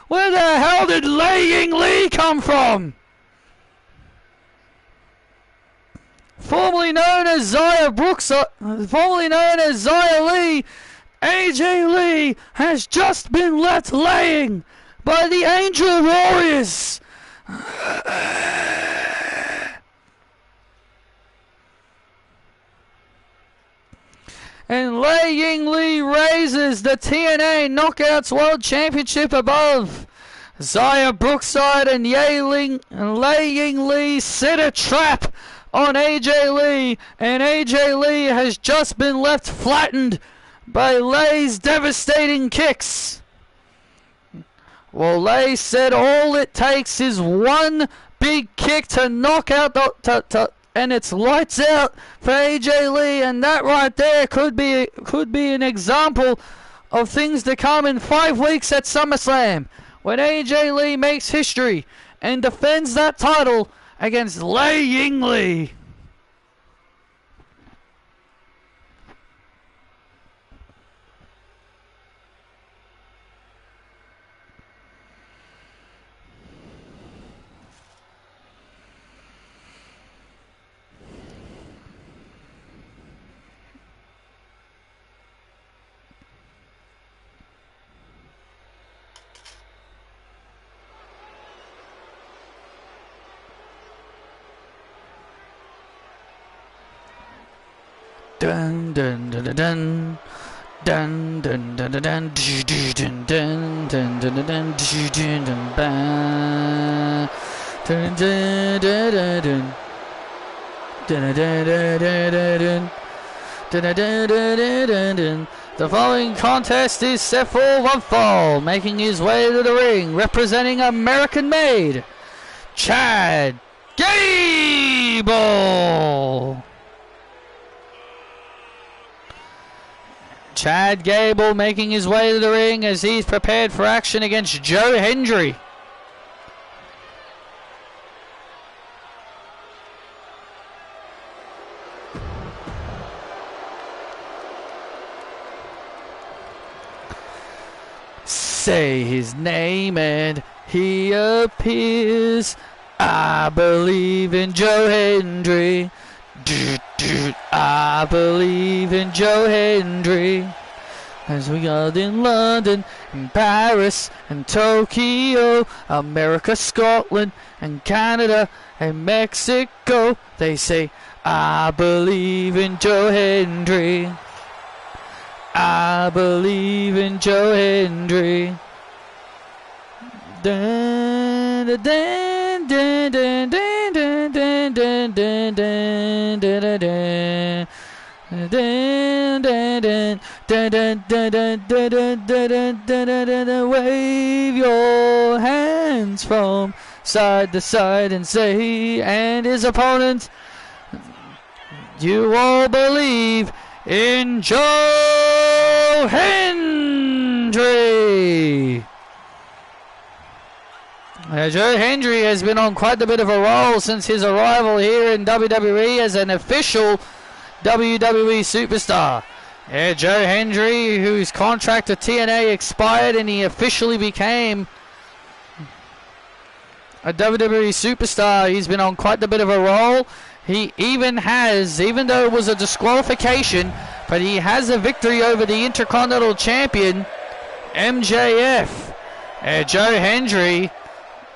Where the hell did Laying Lee come from? Formerly known as Zaya formerly known as Zaya Lee, AJ Lee has just been left laying by the Angel Warriors. And Laying Lee raises the TNA Knockouts World Championship above. Zaya Brookside and Laying Lee set a trap on AJ Lee, and AJ Lee has just been left flattened by Lay's devastating kicks. Well, Lay said all it takes is one big kick to knock out and it's lights out for AJ Lee, and that right there could be an example of things to come in 5 weeks at SummerSlam, when AJ Lee makes history and defends that title against Laying Lee. Dun dun dun dun dun dun dun dun dun dun dun dun dun dun dun dun dun. The following contest is set for one fall, making his way to the ring, representing American-made Chad Gable. Chad Gable making his way to the ring as he's prepared for action against Joe Hendry. Say his name and he appears. I believe in Joe Hendry. I believe in Joe Hendry. As we are in London, and Paris, and Tokyo, America, Scotland, and Canada, and Mexico, they say, I believe in Joe Hendry. I believe in Joe Hendry. Dun, dun, dun, dun, dun, dun, dun, dun, dun, dun, dun, dun, dun, dun, dun, Wave your hands from side to side and say, and his opponent, you all believe in Joe Hendry. Joe Hendry has been on quite a bit of a roll since his arrival here in WWE as an official WWE superstar. Joe Hendry, whose contract with TNA expired, and he officially became a WWE superstar. He's been on quite a bit of a roll. He even has, even though it was a disqualification, but he has a victory over the Intercontinental Champion, MJF. Joe Hendry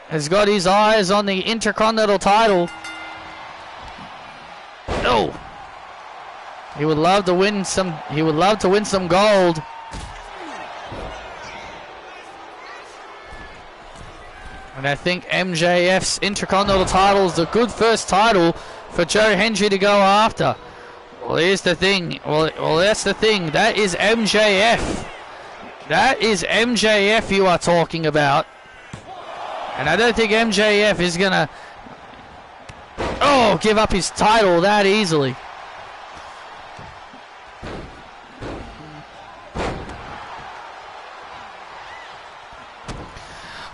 has got his eyes on the Intercontinental title. Oh, he would love to win some. He would love to win some gold. And I think MJF's Intercontinental title is a good first title for Joe Hendry to go after. Well, here's the thing. Well, that's the thing. That is MJF. That is MJF you are talking about. And I don't think MJF is gonna give up his title that easily.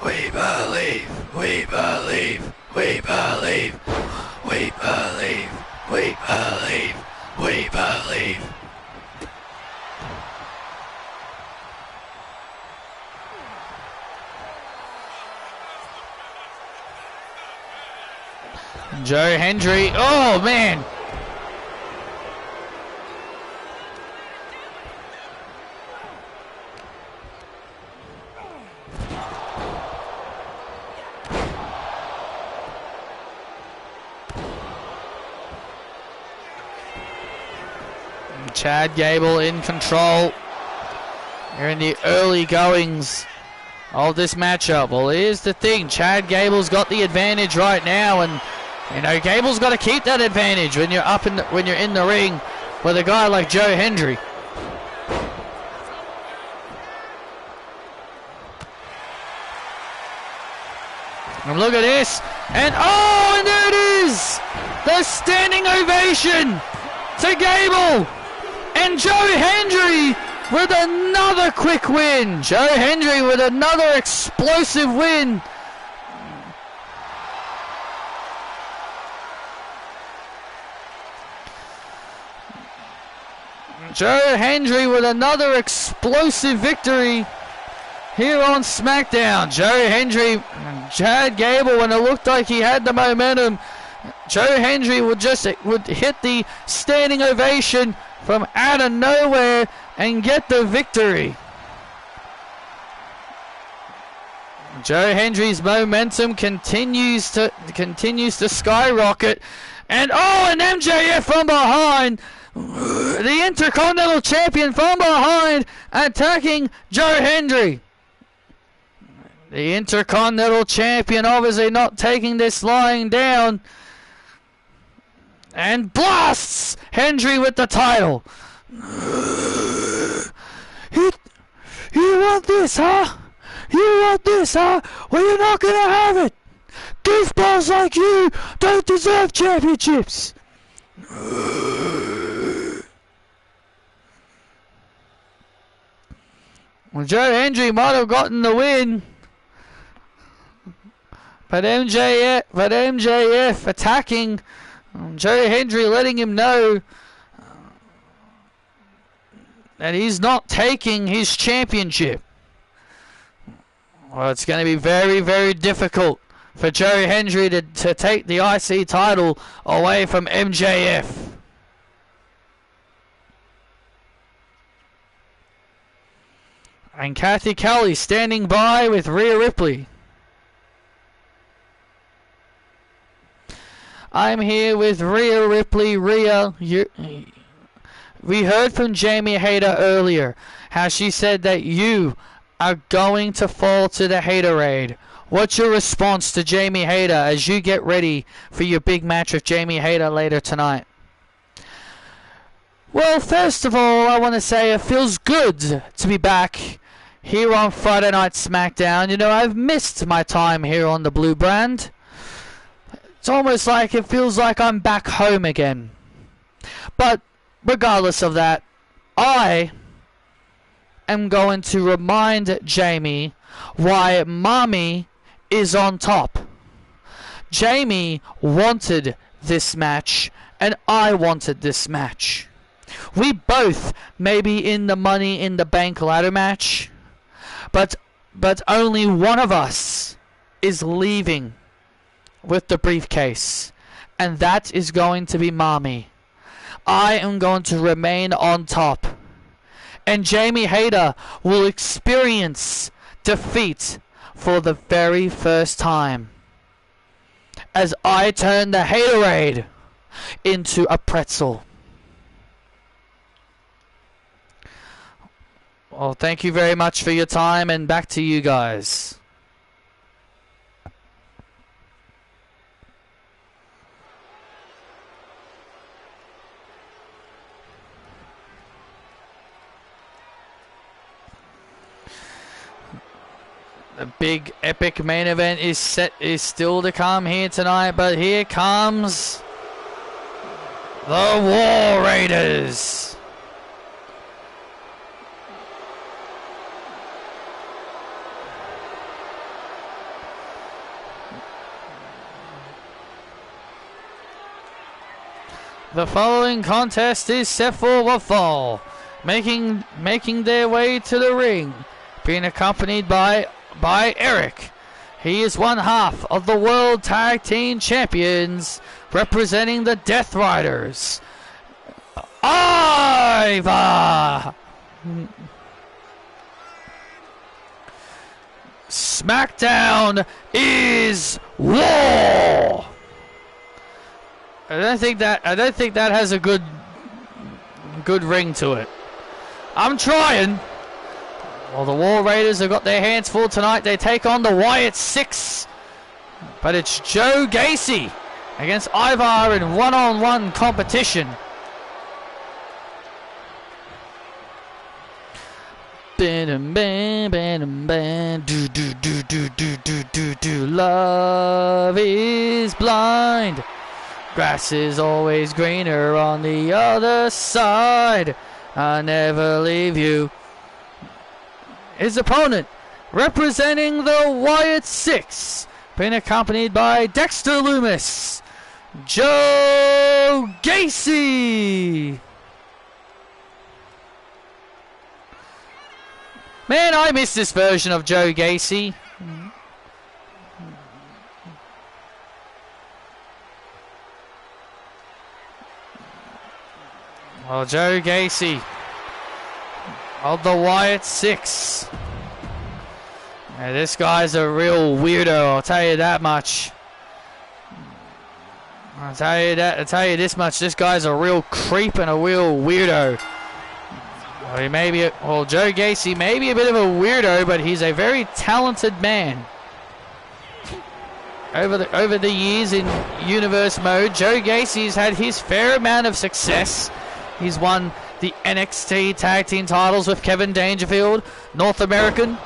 We believe, we believe, we believe, we believe, we believe, we believe. Joe Hendry, oh man. Chad Gable in control. You're in the early goings of this matchup. Well, here's the thing. Chad Gable's got the advantage right now, and you know Gable's got to keep that advantage when you're when you're in the ring with a guy like Joe Hendry. And look at this, and there it is, the standing ovation to Gable. And Joe Hendry with another quick win. Joe Hendry with another explosive win. Joe Hendry with another explosive victory here on SmackDown. Joe Hendry, Chad Gable, when it looked like he had the momentum, Joe Hendry would hit the standing ovation from out of nowhere and get the victory. Joe Hendry's momentum continues to skyrocket, and MJF from behind, the Intercontinental Champion from behind, attacking Joe Hendry. The Intercontinental Champion obviously not taking this lying down, and blasts Hendry with the title. You want this, huh? You want this, huh? Well, you're not gonna have it. Goofballs like you don't deserve championships. Well, Joe Hendry might have gotten the win, but MJF attacking Joe Hendry, letting him know that he's not taking his championship. Well, it's going to be very, very difficult for Joe Hendry to take the IC title away from MJF. And Kathy Kelly standing by with Rhea Ripley. I'm here with Rhea Ripley. Rhea, we heard from Jamie Hayter earlier how she said that you are going to fall to the haterade. What's your response to Jamie Hayter as you get ready for your big match with Jamie Hayter later tonight? Well, first of all, I want to say it feels good to be back here on Friday Night SmackDown. You know, I've missed my time here on the Blue Brand. It's almost like it feels like I'm back home again. But regardless of that, I am going to remind Jamie why Mommy is on top. Jamie wanted this match, and I wanted this match. We both may be in the Money in the Bank ladder match, but only one of us is leaving with the briefcase, and that is going to be Mommy. I am going to remain on top, and Jamie Hayter will experience defeat for the very first time as I turn the Haterade into a pretzel. Well, thank you very much for your time, and back to you guys. The big epic main event is still to come here tonight, but here comes the War Raiders. The following contest is set for a fall, making their way to the ring, being accompanied by Eric. He is one half of the World Tag Team Champions, representing the Death Riders. Iva! SmackDown is war. I don't think that has a good ring to it. I'm trying. Well, the War Raiders have got their hands full tonight. They take on the Wyatt Six. But it's Joe Gacy against Ivar in one-on-one competition. Love is blind. Grass is always greener on the other side. I never leave you. His opponent, representing the Wyatt Six, being accompanied by Dexter Lumis, Joe Gacy. Man, I miss this version of Joe Gacy. Well, Joe Gacy of the Wyatt Six. Yeah, this guy's a real weirdo, I'll tell you that much. I'll tell you this much, this guy's a real creep and a real weirdo. Well, Joe Gacy may be a bit of a weirdo, but he's a very talented man. Over the years in Universe mode, Joe Gacy's had his fair amount of success. He's won the NXT Tag Team titles with Kevin Dangerfield, North American,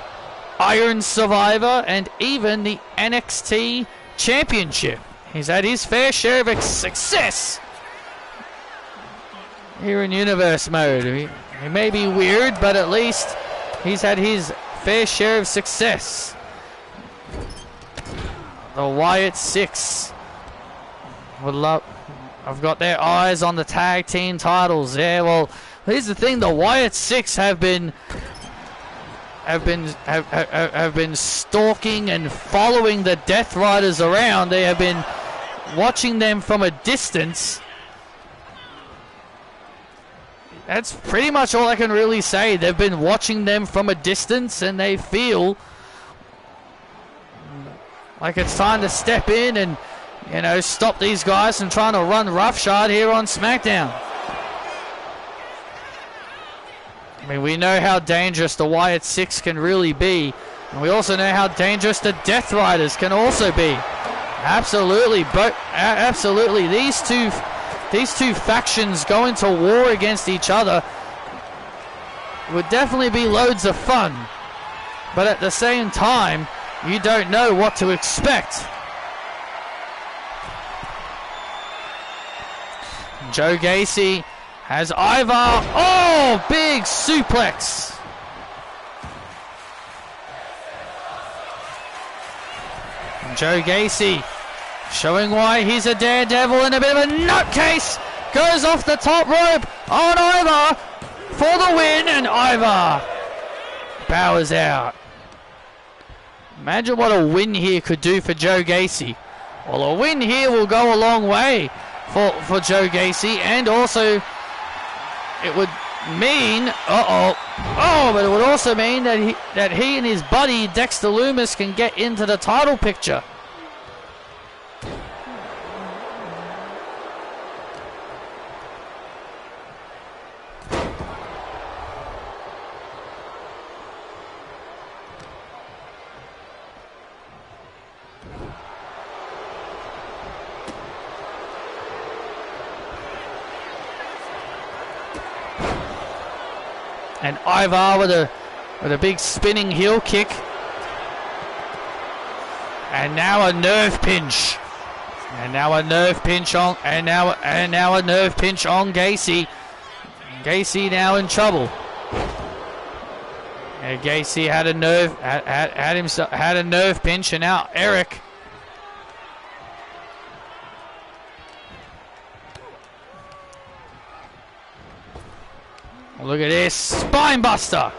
Iron Survivor, and even the NXT Championship. He's had his fair share of success here in Universe mode. He may be weird, but at least he's had his fair share of success. The Wyatt Six I've got their eyes on the tag team titles. Yeah, well, here's the thing: the Wyatt Six have been stalking and following the Death Riders around. They have been watching them from a distance. That's pretty much all I can really say. They've been watching them from a distance, and they feel like it's time to step in and, you know, stop these guys from trying to run roughshod here on SmackDown. I mean, we know how dangerous the Wyatt Six can really be, and we also know how dangerous the Death Riders can also be. Absolutely, absolutely. These two these two factions going to war against each other would definitely be loads of fun. But at the same time, you don't know what to expect. Joe Gacy has Ivar. Oh, big suplex. Joe Gacy showing why he's a daredevil and a bit of a nutcase. Goes off the top rope on Ivar for the win, and Ivar powers out. Imagine what a win here could do for Joe Gacy. Well, a win here will go a long way for Joe Gacy, and also it would mean, but it would also mean that he and his buddy Dexter Lumis can get into the title picture. And Ivar with a big spinning heel kick. And now a nerve pinch. And now a nerve pinch on a nerve pinch on Gacy. Gacy now in trouble. And Gacy had a nerve pinch, and now Eric. Look at this, spine buster.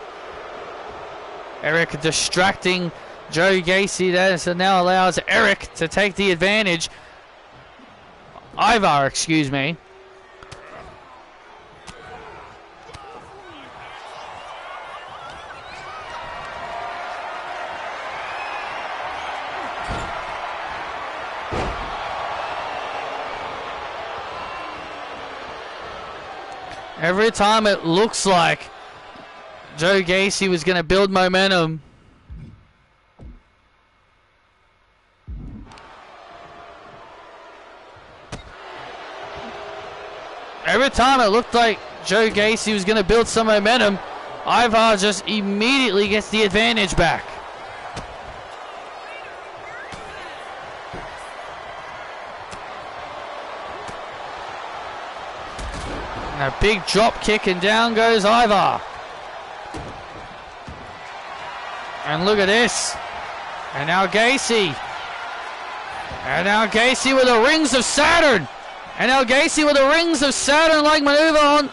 Eric distracting Joe Gacy there, so now allows Eric to take the advantage. Ivar, excuse me. Every time it looks like Joe Gacy was going to build momentum, every time it looked like Joe Gacy was going to build some momentum, Ivar just immediately gets the advantage back. And a big drop kick, and down goes Ivar. And look at this. And now Gacy. And now Gacy with the Rings of Saturn. And now Gacy with the Rings of Saturn-like maneuver on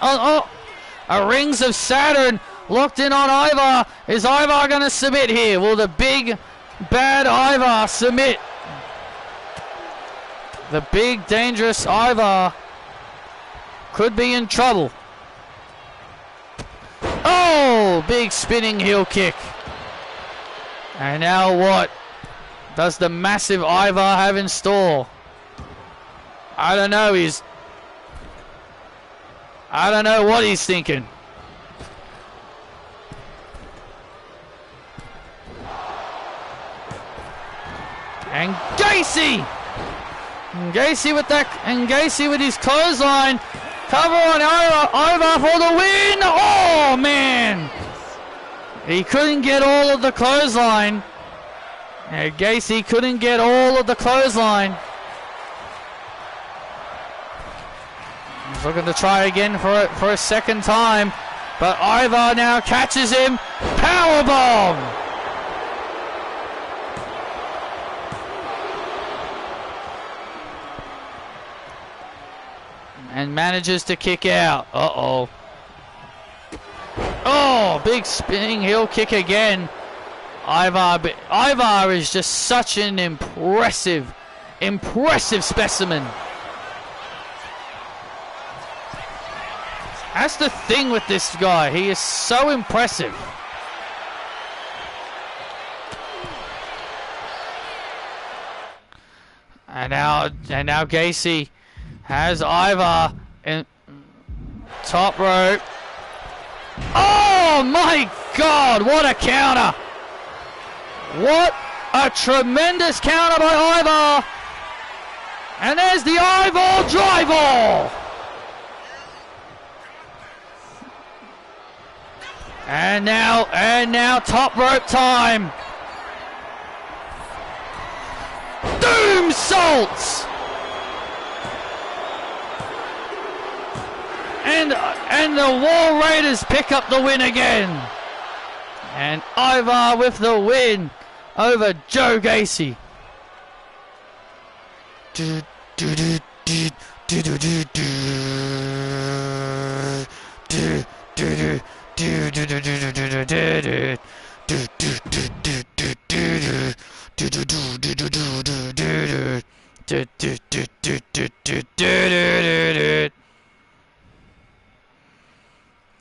a Rings of Saturn locked in on Ivar. Is Ivar going to submit here? Will the big bad Ivar submit? The big dangerous Ivar could be in trouble. Oh, big spinning heel kick. And now what does the massive Ivar have in store? I don't know. I don't know what he's thinking. And Gacy! Gacy with his clothesline. Cover on Ivar for the win! Oh, man! He couldn't get all of the clothesline. Gacy couldn't get all of the clothesline. He's looking to try again for a second time. But Ivar now catches him. Powerbomb! And manages to kick out. Uh-oh. Oh, big spinning heel kick again. Ivar is just such an impressive specimen. That's the thing with this guy. He is so impressive. And now Gacy has Ivar in top rope. Oh my God, what a counter. What a tremendous counter by Ivar. And there's the eyeball driver. And now top rope time. Doom salts. And the War Raiders pick up the win again. And Ivar with the win over Joe Gacy.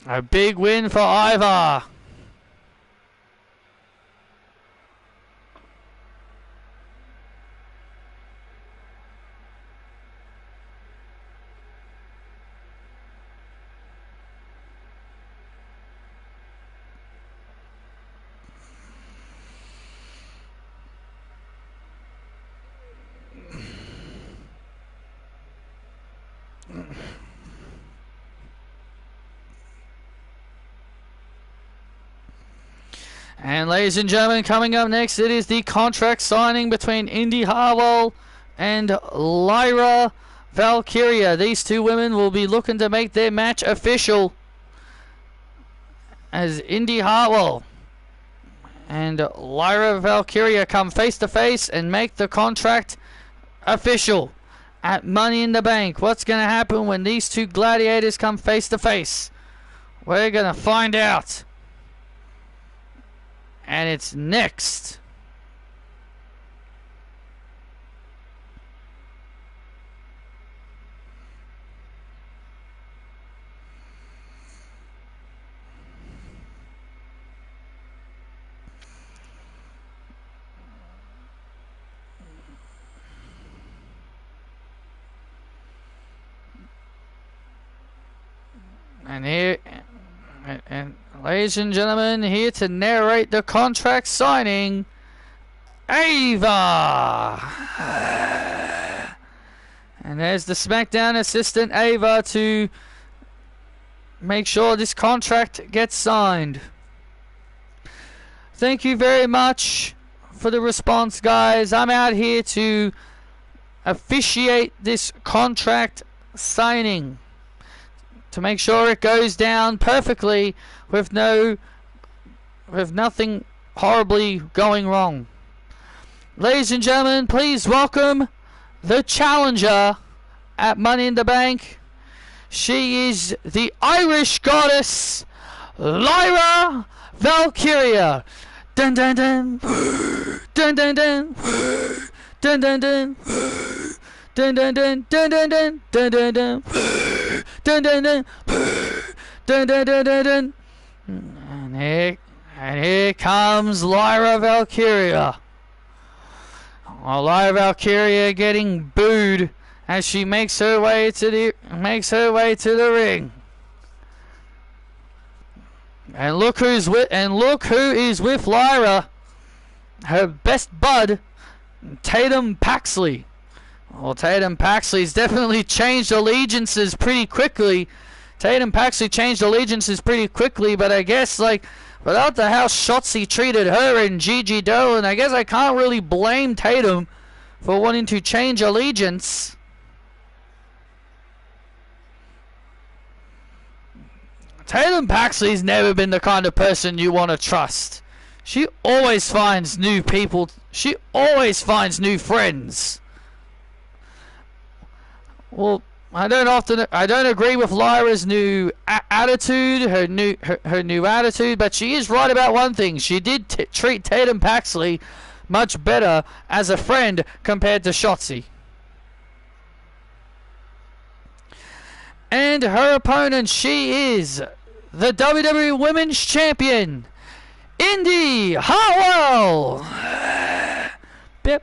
A big win for Ivar. And ladies and gentlemen, coming up next, it is the contract signing between Indy Hartwell and Lyra Valkyria. These two women will be looking to make their match official, as Indy Hartwell and Lyra Valkyria come face to face and make the contract official at Money in the Bank. What's going to happen when these two gladiators come face to face? We're going to find out. And it's next. And here, and ladies and gentlemen, here to narrate the contract signing, Ava. And there's the SmackDown assistant, Ava, to make sure this contract gets signed. Thank you very much for the response, guys. I'm out here to officiate this contract signing, to make sure it goes down perfectly with nothing horribly going wrong. Ladies and gentlemen, please welcome the challenger at Money in the Bank. She is the Irish goddess, Lyra Valkyria. Dun dun dun. Dun dun dun. Dun dun dun. Dun dun dun dun dun dun dun dun dun dun dun dun dun dun dun dun dun. And here comes Lyra Valkyria. Lyra Valkyria getting booed as she makes her way to the ring. And look who is with Lyra. Her best bud, Tatum Paxley. Well, Tatum Paxley's definitely changed allegiances pretty quickly. Tatum Paxley changed allegiances pretty quickly, but I guess, like, without the how Shotzi treated her and Gigi Dolan, I guess I can't really blame Tatum for wanting to change allegiance. Tatum Paxley's never been the kind of person you want to trust. She always finds new people. She always finds new friends. Well, I don't agree with Lyra's new attitude, her new attitude, but she is right about one thing. She did treat Tatum Paxley much better as a friend compared to Shotzi. And her opponent, she is the WWE Women's Champion, Indy Hartwell. And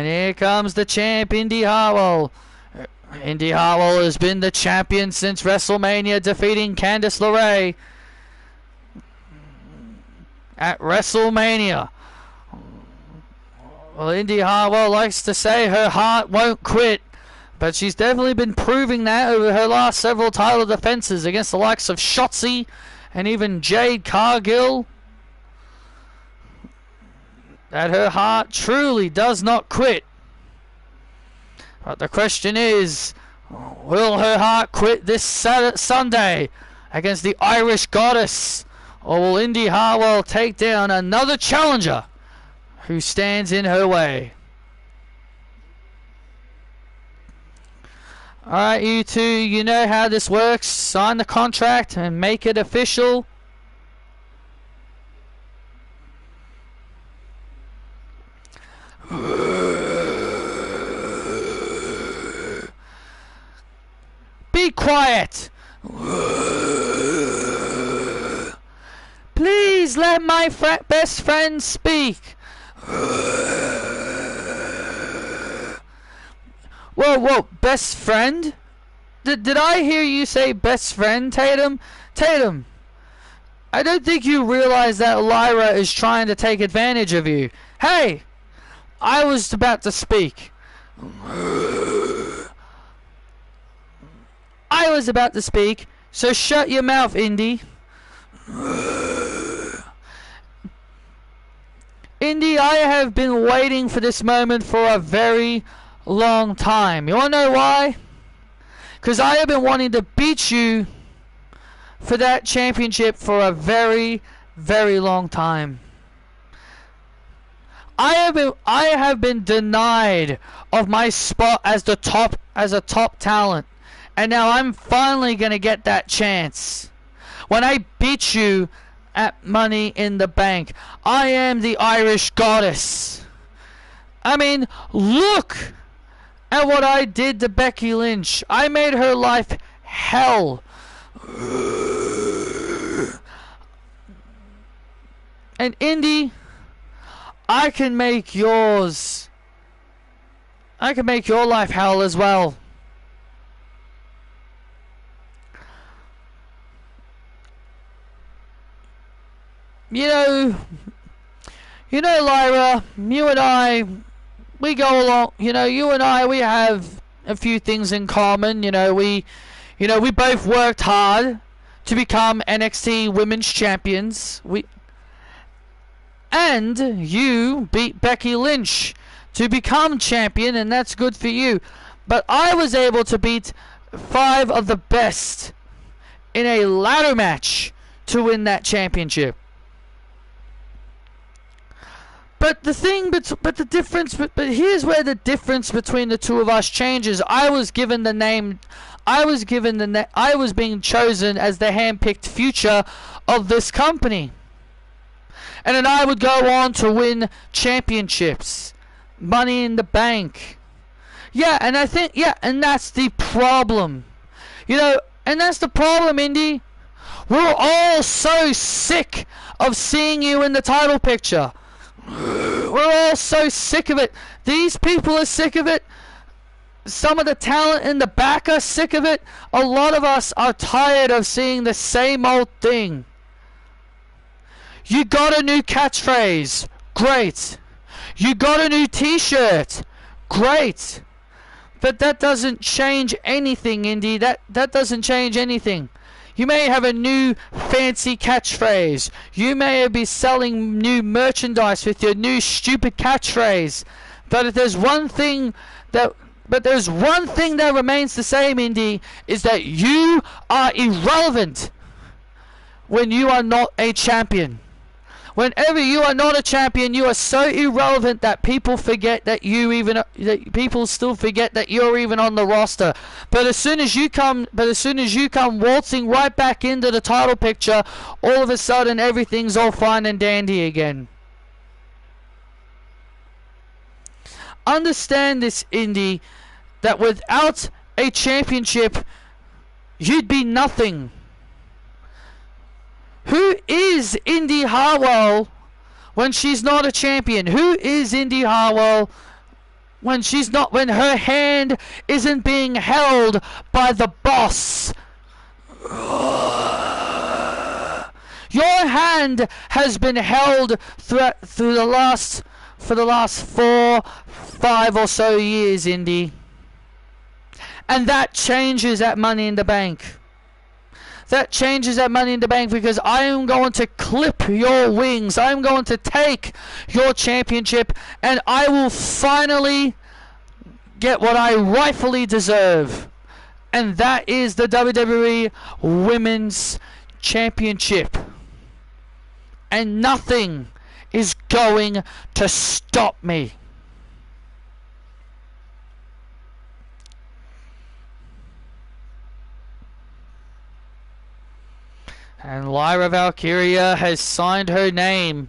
here comes the champ, Indy Hartwell. Indy Hartwell has been the champion since WrestleMania, defeating Candice LeRae. at WrestleMania. Well, Indy Hartwell likes to say her heart won't quit, but she's definitely been proving that over her last several title defenses against the likes of Shotzi and even Jade Cargill. That her heart truly does not quit. But the question is, will her heart quit this Sunday against the Irish Goddess? Or will Indy Hartwell take down another challenger who stands in her way? Alright, you two, you know how this works. Sign the contract and make it official. Be quiet! Please let my best friend speak. Whoa, best friend? Did I hear you say best friend, Tatum? Tatum, I don't think you realize that Lyra is trying to take advantage of you. Hey, I was about to speak. I was about to speak, so shut your mouth, Indy. Indy, I have been waiting for this moment for a very long time. You wanna know why? Because I have been wanting to beat you for that championship for a very, very long time. I have been denied of my spot as a top talent, and now I'm finally gonna get that chance. When I beat you at Money in the Bank, I am the Irish Goddess. I mean, look at what I did to Becky Lynch. I made her life hell. And Indy, I can make yours. I can make your life hell as well. You know, Lyra, you and I, we go along. You know, you and I, we have a few things in common. We both worked hard to become NXT Women's Champions. And you beat Becky Lynch to become champion, and that's good for you. But I was able to beat 5 of the best in a ladder match to win that championship. But here's where the difference between the two of us changes. I was being chosen as the hand-picked future of this company. And then I would go on to win championships, Money in the Bank. And that's the problem. And that's the problem, Indy. We're all so sick of seeing you in the title picture. We're all so sick of it. These people are sick of it. Some of the talent in the back are sick of it. A lot of us are tired of seeing the same old thing. You got a new catchphrase. Great. You got a new t-shirt. Great. But that doesn't change anything, Indy. That doesn't change anything. You may have a new fancy catchphrase. You may be selling new merchandise with your new stupid catchphrase. But there's one thing that remains the same, Indy, is that you are irrelevant when you are not a champion. Whenever you are not a champion, you are so irrelevant that people forget that people still forget that you're even on the roster. But as soon as you come waltzing right back into the title picture, all of a sudden everything's all fine and dandy again. Understand this, Indy, that without a championship, you'd be nothing. Who is Indy Hartwell when she's not a champion? Who is Indy Hartwell when her hand isn't being held by the boss? Your hand has been held through the last 4, 5 or so years, Indy. And that changes at Money in the Bank. That changes at Money in the Bank, because I am going to clip your wings. I am going to take your championship, and I will finally get what I rightfully deserve. And that is the WWE Women's Championship. And nothing is going to stop me. And Lyra Valkyria has signed her name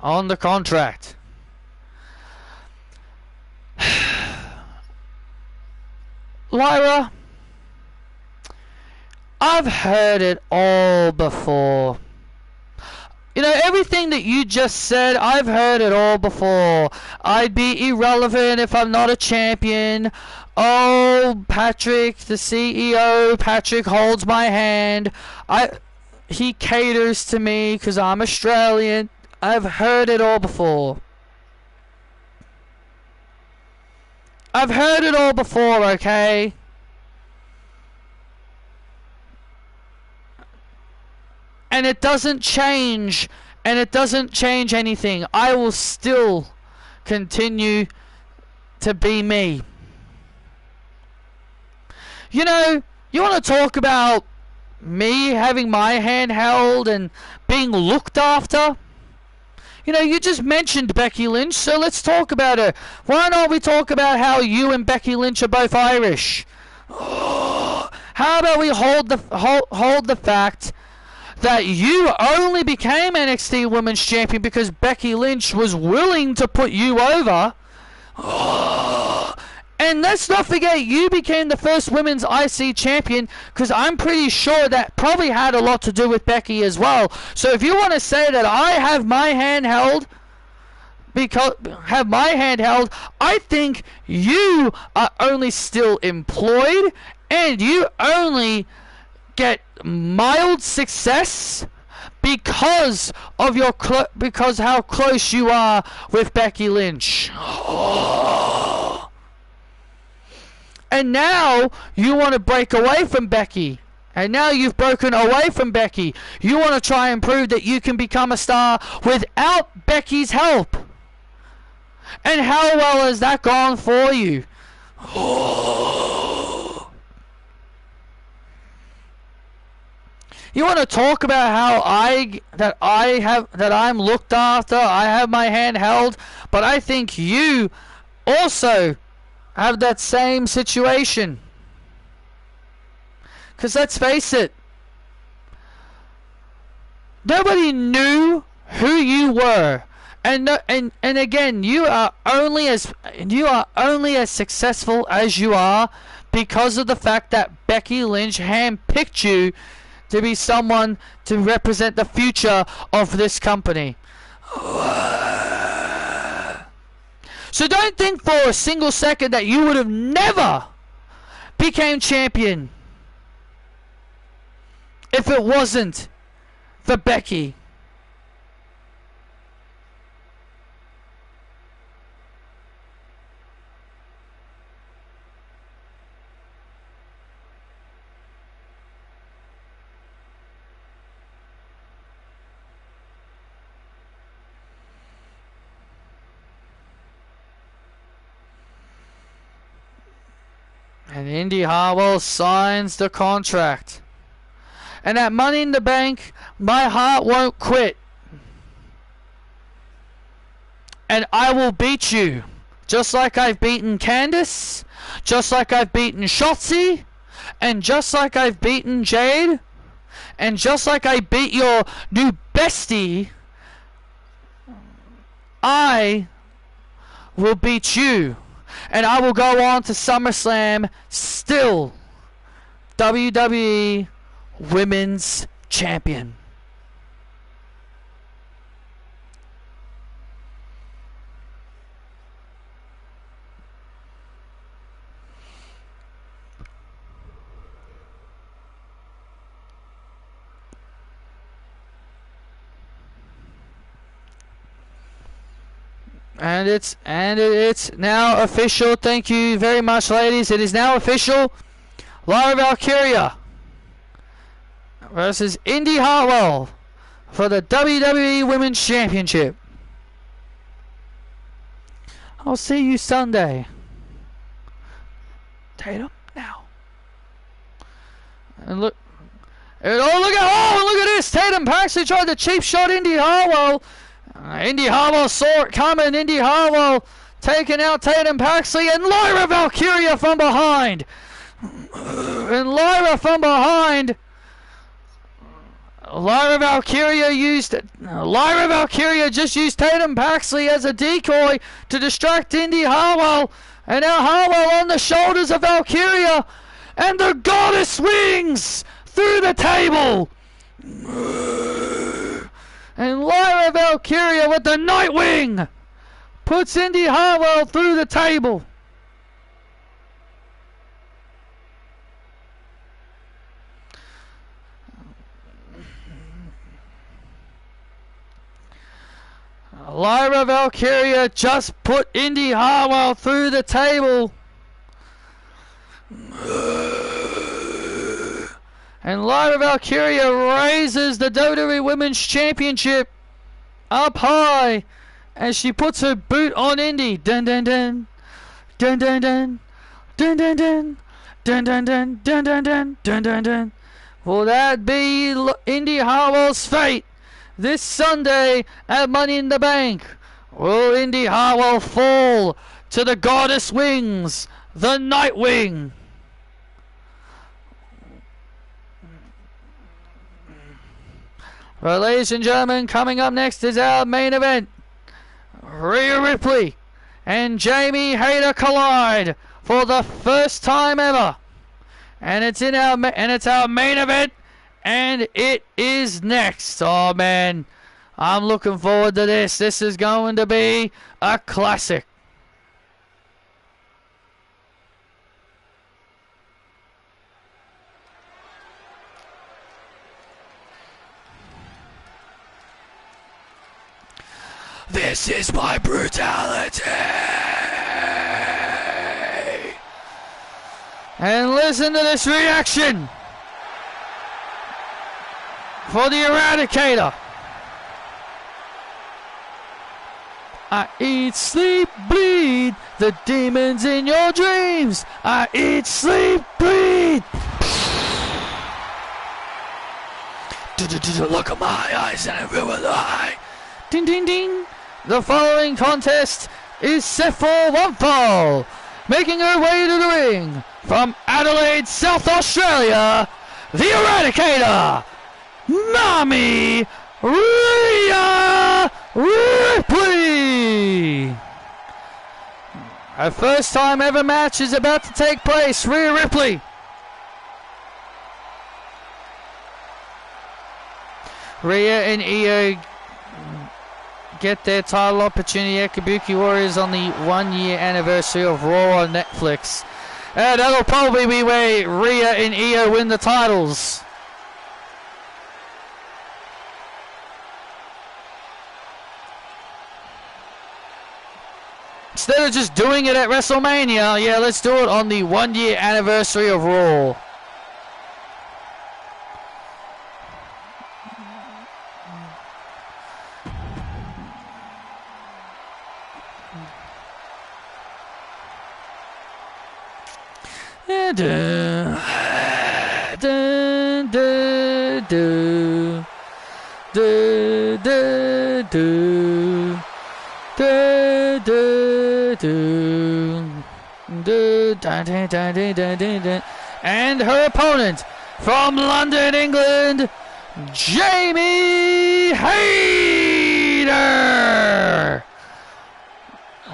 on the contract. Lyra, I've heard it all before. You know, everything that you just said, I've heard it all before. I'd be irrelevant if I'm not a champion. Oh, Patrick, the CEO, Patrick holds my hand. He caters to me because I'm Australian. I've heard it all before. I've heard it all before, okay? And it doesn't change, and it doesn't change anything. I will still continue to be me. You know, you want to talk about me having my hand held and being looked after? You know, you just mentioned Becky Lynch, so let's talk about her. Why don't we talk about how you and Becky Lynch are both Irish? Oh, how about we hold the fact that you only became NXT Women's Champion because Becky Lynch was willing to put you over. Oh, and let's not forget, you became the first Women's IC Champion, because I'm pretty sure that probably had a lot to do with Becky as well. So if you want to say that I have my hand held, I think you are only still employed, and you only get mild success because of because how close you are with Becky Lynch. Oh. And now you want to break away from Becky. And now you've broken away from Becky. You want to try and prove that you can become a star without Becky's help. And how well has that gone for you? Oh. You want to talk about how I'm looked after, I have my hand held, but I think you also have that same situation. Because let's face it, nobody knew who you were, and again, you are only as successful as you are because of the fact that Becky Lynch handpicked you to be someone to represent the future of this company. So don't think for a single second that you would have never became champion if it wasn't for Becky. And Indy Hartwell signs the contract. And at Money in the Bank, my heart won't quit. And I will beat you. Just like I've beaten Candice. Just like I've beaten Shotzi. And just like I've beaten Jade. And just like I beat your new bestie, I will beat you. And I will go on to SummerSlam still WWE Women's Champion. And it's now official. Thank you very much, ladies. It is now official. Lyra Valkyria versus Indy Hartwell for the WWE Women's Championship. I'll see you Sunday. Tatum now. And look. And look at this. Tatum Paxley tried to cheap shot Indy Hartwell. Indy Hartwell saw it coming. Indy Hartwell taking out Tatum Paxley, and Lyra Valkyria from behind. And Lyra from behind. Lyra Valkyria just used Tatum Paxley as a decoy to distract Indy Hartwell. And now Hartwell on the shoulders of Valkyria. And the goddess swings through the table. And Lyra Valkyria with the Nightwing puts Indy Hartwell through the table. Lyra Valkyria just put Indy Hartwell through the table. And Lyra Valkyria raises the WWE Women's Championship up high as she puts her boot on Indy. Dun dun dun. Dun dun dun. Dun dun dun. Dun dun dun. Dun dun dun. Dun dun dun. Will that be Indy Hartwell's fate this Sunday at Money in the Bank? Will Indy Hartwell fall to the goddess wings, the Nightwing? Well, ladies and gentlemen, coming up next is our main event. Rhea Ripley and Jamie Hayter collide for the first time ever, and it's our main event, and it is next. Oh man, I'm looking forward to this. This is going to be a classic. This is my brutality. And listen to this reaction for the Eradicator. I eat, sleep, bleed the demons in your dreams. I eat, sleep, bleed. Look at my eyes and I will lie. Ding, ding, ding. The following contest is set for one fall. Making her way to the ring from Adelaide, South Australia, the Eradicator, Nami Rhea Ripley. Her first time ever match is about to take place. Rhea Ripley. Rhea and Io get their title opportunity at Kabuki Warriors on the 1-year anniversary of Raw on Netflix. That'll probably be where Rhea and Io win the titles. Instead of just doing it at WrestleMania, yeah, let's do it on the 1-year anniversary of Raw. And her opponent from London, England, Jamie Hayter.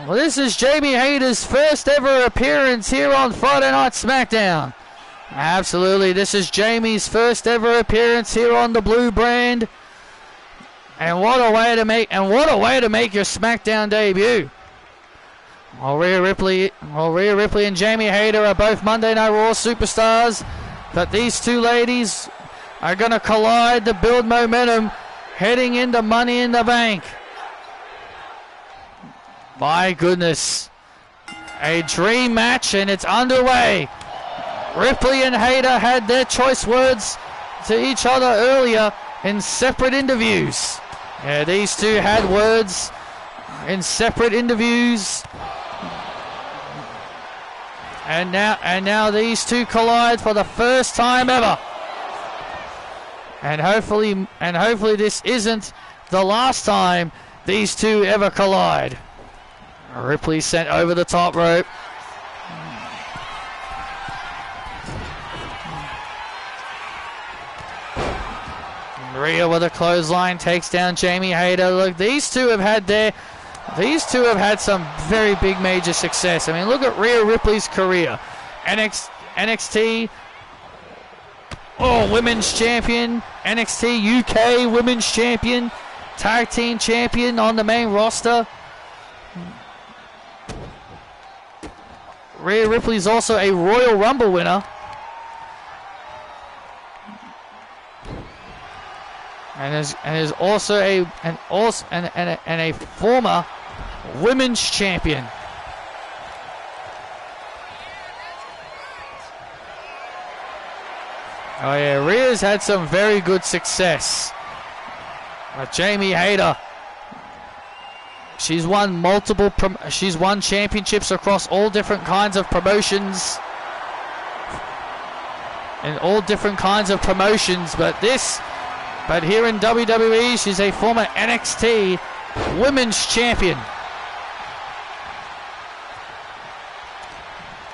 Well, this is Jamie Hayter's first ever appearance here on Friday Night SmackDown. Absolutely, this is Jamie's first ever appearance here on the Blue brand. And what a way to make your SmackDown debut. While Rhea Ripley and Jamie Hayter are both Monday Night Raw superstars, but these two ladies are going to collide to build momentum heading into Money in the Bank. My goodness. A dream match, and it's underway. Ripley and Hayter had their choice words to each other earlier in separate interviews. Yeah, these two had words in separate interviews. And now these two collide for the first time ever. And hopefully this isn't the last time these two ever collide. Ripley sent over the top rope. Rhea with a clothesline takes down Jamie Hayter. Look, these two have had some very big major success. I mean, look at Rhea Ripley's career. NXT Women's Champion, NXT UK Women's Champion, Tag Team Champion on the main roster. Rhea Ripley's also a Royal Rumble winner. And is also a former women's champion. Oh yeah, Rhea's had some very good success. Jamie Hayter, she's won championships across all different kinds of promotions. But here in WWE, she's a former NXT Women's Champion.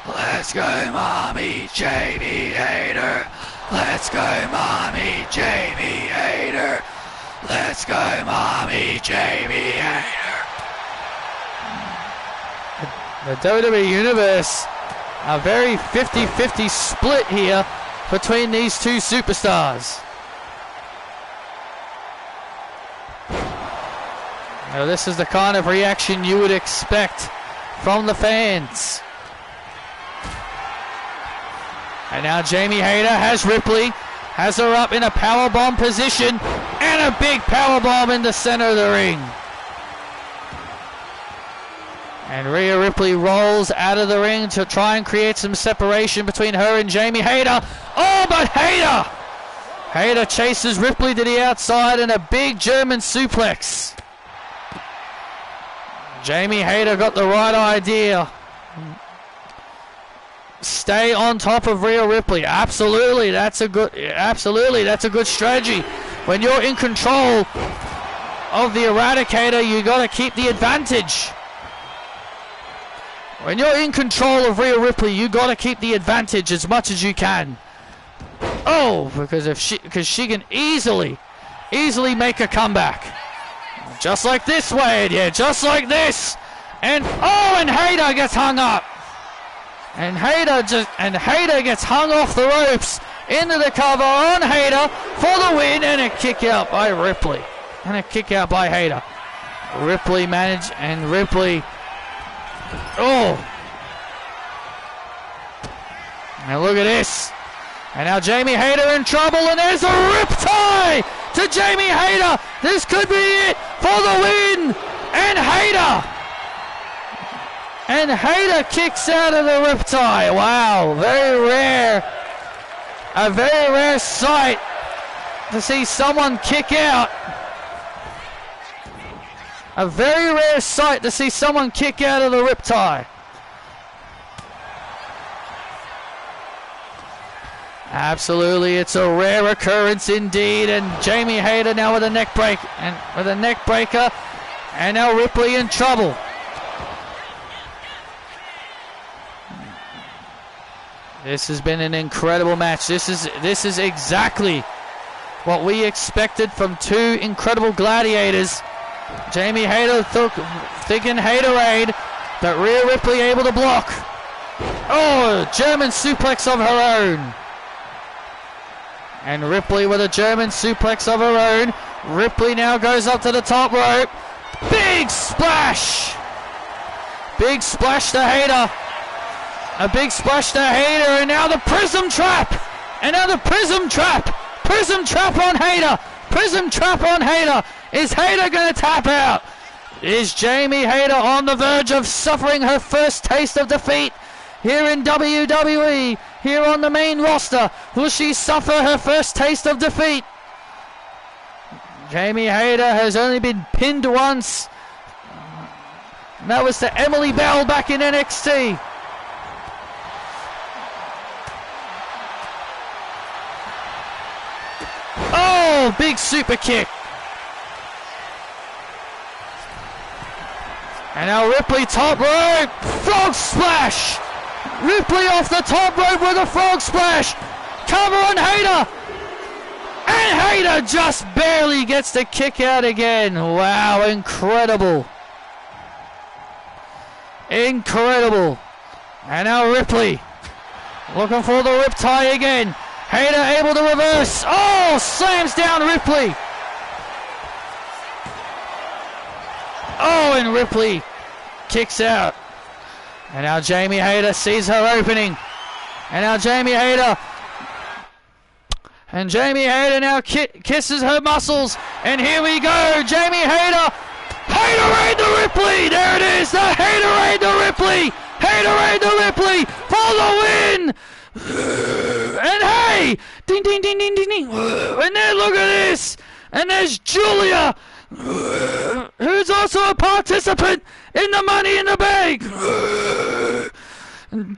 Let's go, Mommy Jamie Hayter. Let's go, Mommy Jamie Hayter. Let's go, Mommy Jamie Hayter. The WWE Universe, a very 50-50 split here between these two superstars. Now this is the kind of reaction you would expect from the fans. And now Jamie Hayter has Ripley, has her up in a powerbomb position, and a big powerbomb in the center of the ring. And Rhea Ripley rolls out of the ring to try and create some separation between her and Jamie Hayter. Oh, but Hayter chases Ripley to the outside and a big German suplex. Jamie Hayter got the right idea. Stay on top of Rhea Ripley. Absolutely, that's a good strategy. When you're in control of the Eradicator, you got to keep the advantage. When you're in control of Rhea Ripley, you got to keep the advantage as much as you can. Oh, because she can easily make a comeback. Just like this, Wade. Yeah, just like this. And Hayter gets hung up. And Hayter gets hung off the ropes into the cover on Hayter for the win, and a kick out by Ripley. And a kick out by Hayter. Ripley managed, and Ripley. Oh. Now look at this. And now Jamie Hayter in trouble, and there's a riptide to Jamie Hayter. This could be it for the win. And Hayter kicks out of the riptide. Wow, very rare. A very rare sight to see someone kick out. A very rare sight to see someone kick out of the riptide. Absolutely, it's a rare occurrence indeed. And Jamie Hayter now with a neck break breaker, and now Ripley in trouble. This has been an incredible match. This is exactly what we expected from two incredible gladiators. Jamie Hayter thinking Hayterade, but Rhea Ripley able to block. Oh, German suplex of her own. And Ripley with a German suplex of her own. Ripley now goes up to the top rope. Big splash. Big splash to Hayter. A big splash to Hayter, and now the Prism Trap. And now the Prism Trap. Prism Trap on Hayter. Prism Trap on Hayter. Is Hayter going to tap out? Is Jamie Hayter on the verge of suffering her first taste of defeat here in WWE, here on the main roster? Will she suffer her first taste of defeat? Jamie Hayter has only been pinned once. And that was to Emily Bell back in NXT. Oh, big super kick. And now Ripley top rope, frog splash. Ripley off the top rope with a frog splash. Cover on Hayter. And Hayter just barely gets the kick out again. Wow, incredible. Incredible. And now Ripley looking for the riptide again. Hayter able to reverse. Oh, slams down Ripley. Oh, and Ripley kicks out. And now Jamie Hayter sees her opening. And now Jamie Hayter. And Jamie Hayter now kisses her muscles. And here we go. Jamie Hayter. Haterade to Ripley. There it is. The Haterade to Ripley. Haterade to Ripley for the win. And hey. Ding, ding, ding, ding, ding, ding. And then look at this. And there's Julia, who's also a participant in the Money in the Bank.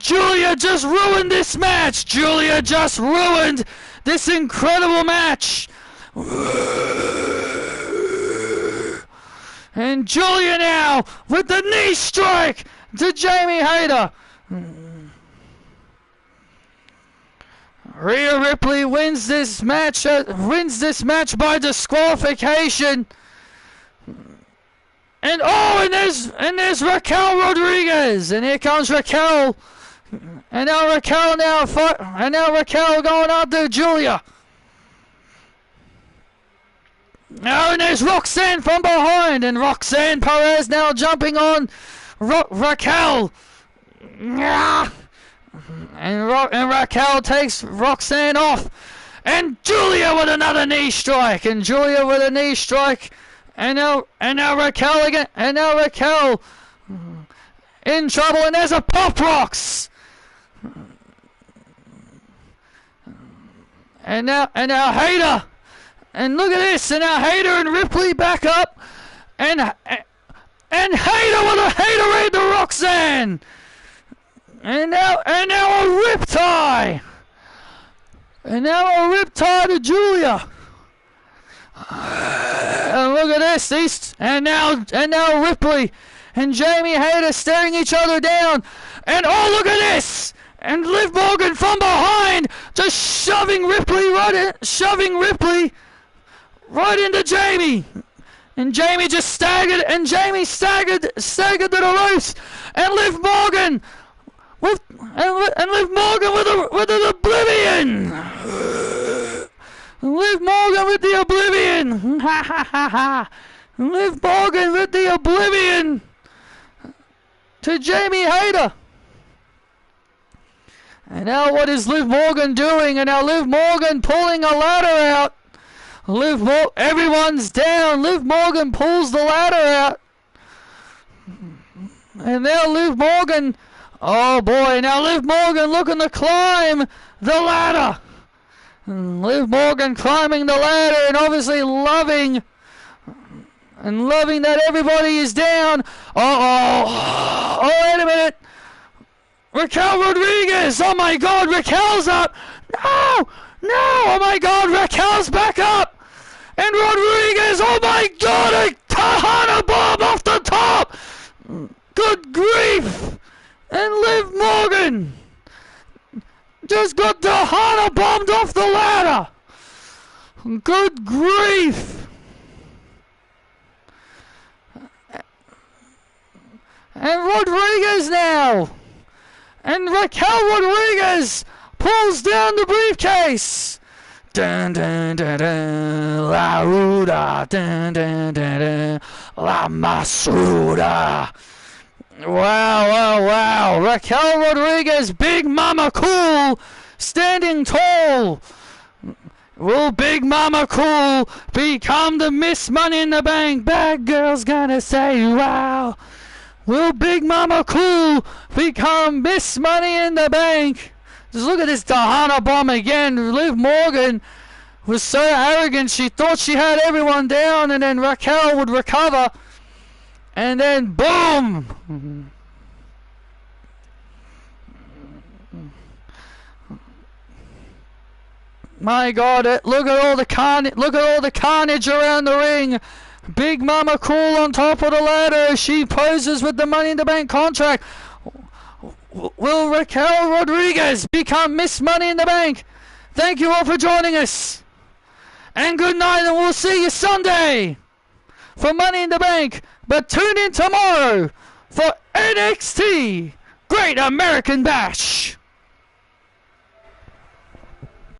Julia just ruined this match. Julia just ruined this incredible match. And Julia now with the knee strike to Jamie Hayter. Rhea Ripley wins this match by disqualification. And oh, and there's Raquel Rodriguez, and here comes Raquel, and now Raquel going after Julia. Now and there's Roxanne from behind, and Roxanne Perez now jumping on Raquel. And Raquel takes Roxanne off, and Julia with another knee strike, and Julia with a knee strike. And now Raquel again. And now Raquel in trouble. And there's a Pop Rocks. And now Hayter. And look at this. And now Hayter and Ripley back up. And Hayter with a Haterade to Roxanne. And now a riptie. And now a riptie to Julia. And look at this, and now Ripley and Jamie Hayter staring each other down, and oh, look at this, and Liv Morgan from behind just shoving Ripley right into Jamie, and Jamie just staggered, and Jamie staggered to the ropes, and Liv Morgan with an oblivion. Liv Morgan with the oblivion. Ha ha ha ha. Liv Morgan with the oblivion to Jamie Hayter. And now what is Liv Morgan doing? And now Liv Morgan pulling a ladder out. Everyone's down. Liv Morgan pulls the ladder out. And now Liv Morgan. Oh boy, now Liv Morgan looking to climb the ladder. Liv Morgan climbing the ladder and obviously loving that everybody is down. Oh, wait a minute. Raquel Rodriguez. Oh my God, Raquel's up. No. Oh my God, Raquel's back up. And Rodriguez, oh my God, a Tahana bomb off the top. Good grief. And Liv Morgan just got Tahana bombed off the ladder. Good grief. And Rodriguez now. And Raquel Rodriguez pulls down the briefcase. Dun dun dun dun. La Ruda. Dun dun dun dun. La Masuda. Wow. Raquel Rodriguez, Big Mama Cool, standing tall. Will Big Mama Cool become the Miss Money in the Bank? Bad girl's gonna say wow. Will Big Mama Cool become Miss Money in the Bank? Just look at this Dahana bomb again. Liv Morgan was so arrogant, she thought she had everyone down, and then Raquel would recover. And then boom! My God! Look at all the carnage around the ring. Big Mama Cool on top of the ladder. She poses with the Money in the Bank contract. Will Raquel Rodriguez become Miss Money in the Bank? Thank you all for joining us. And good night, and we'll see you Sunday for Money in the Bank. But tune in tomorrow for NXT Great American Bash.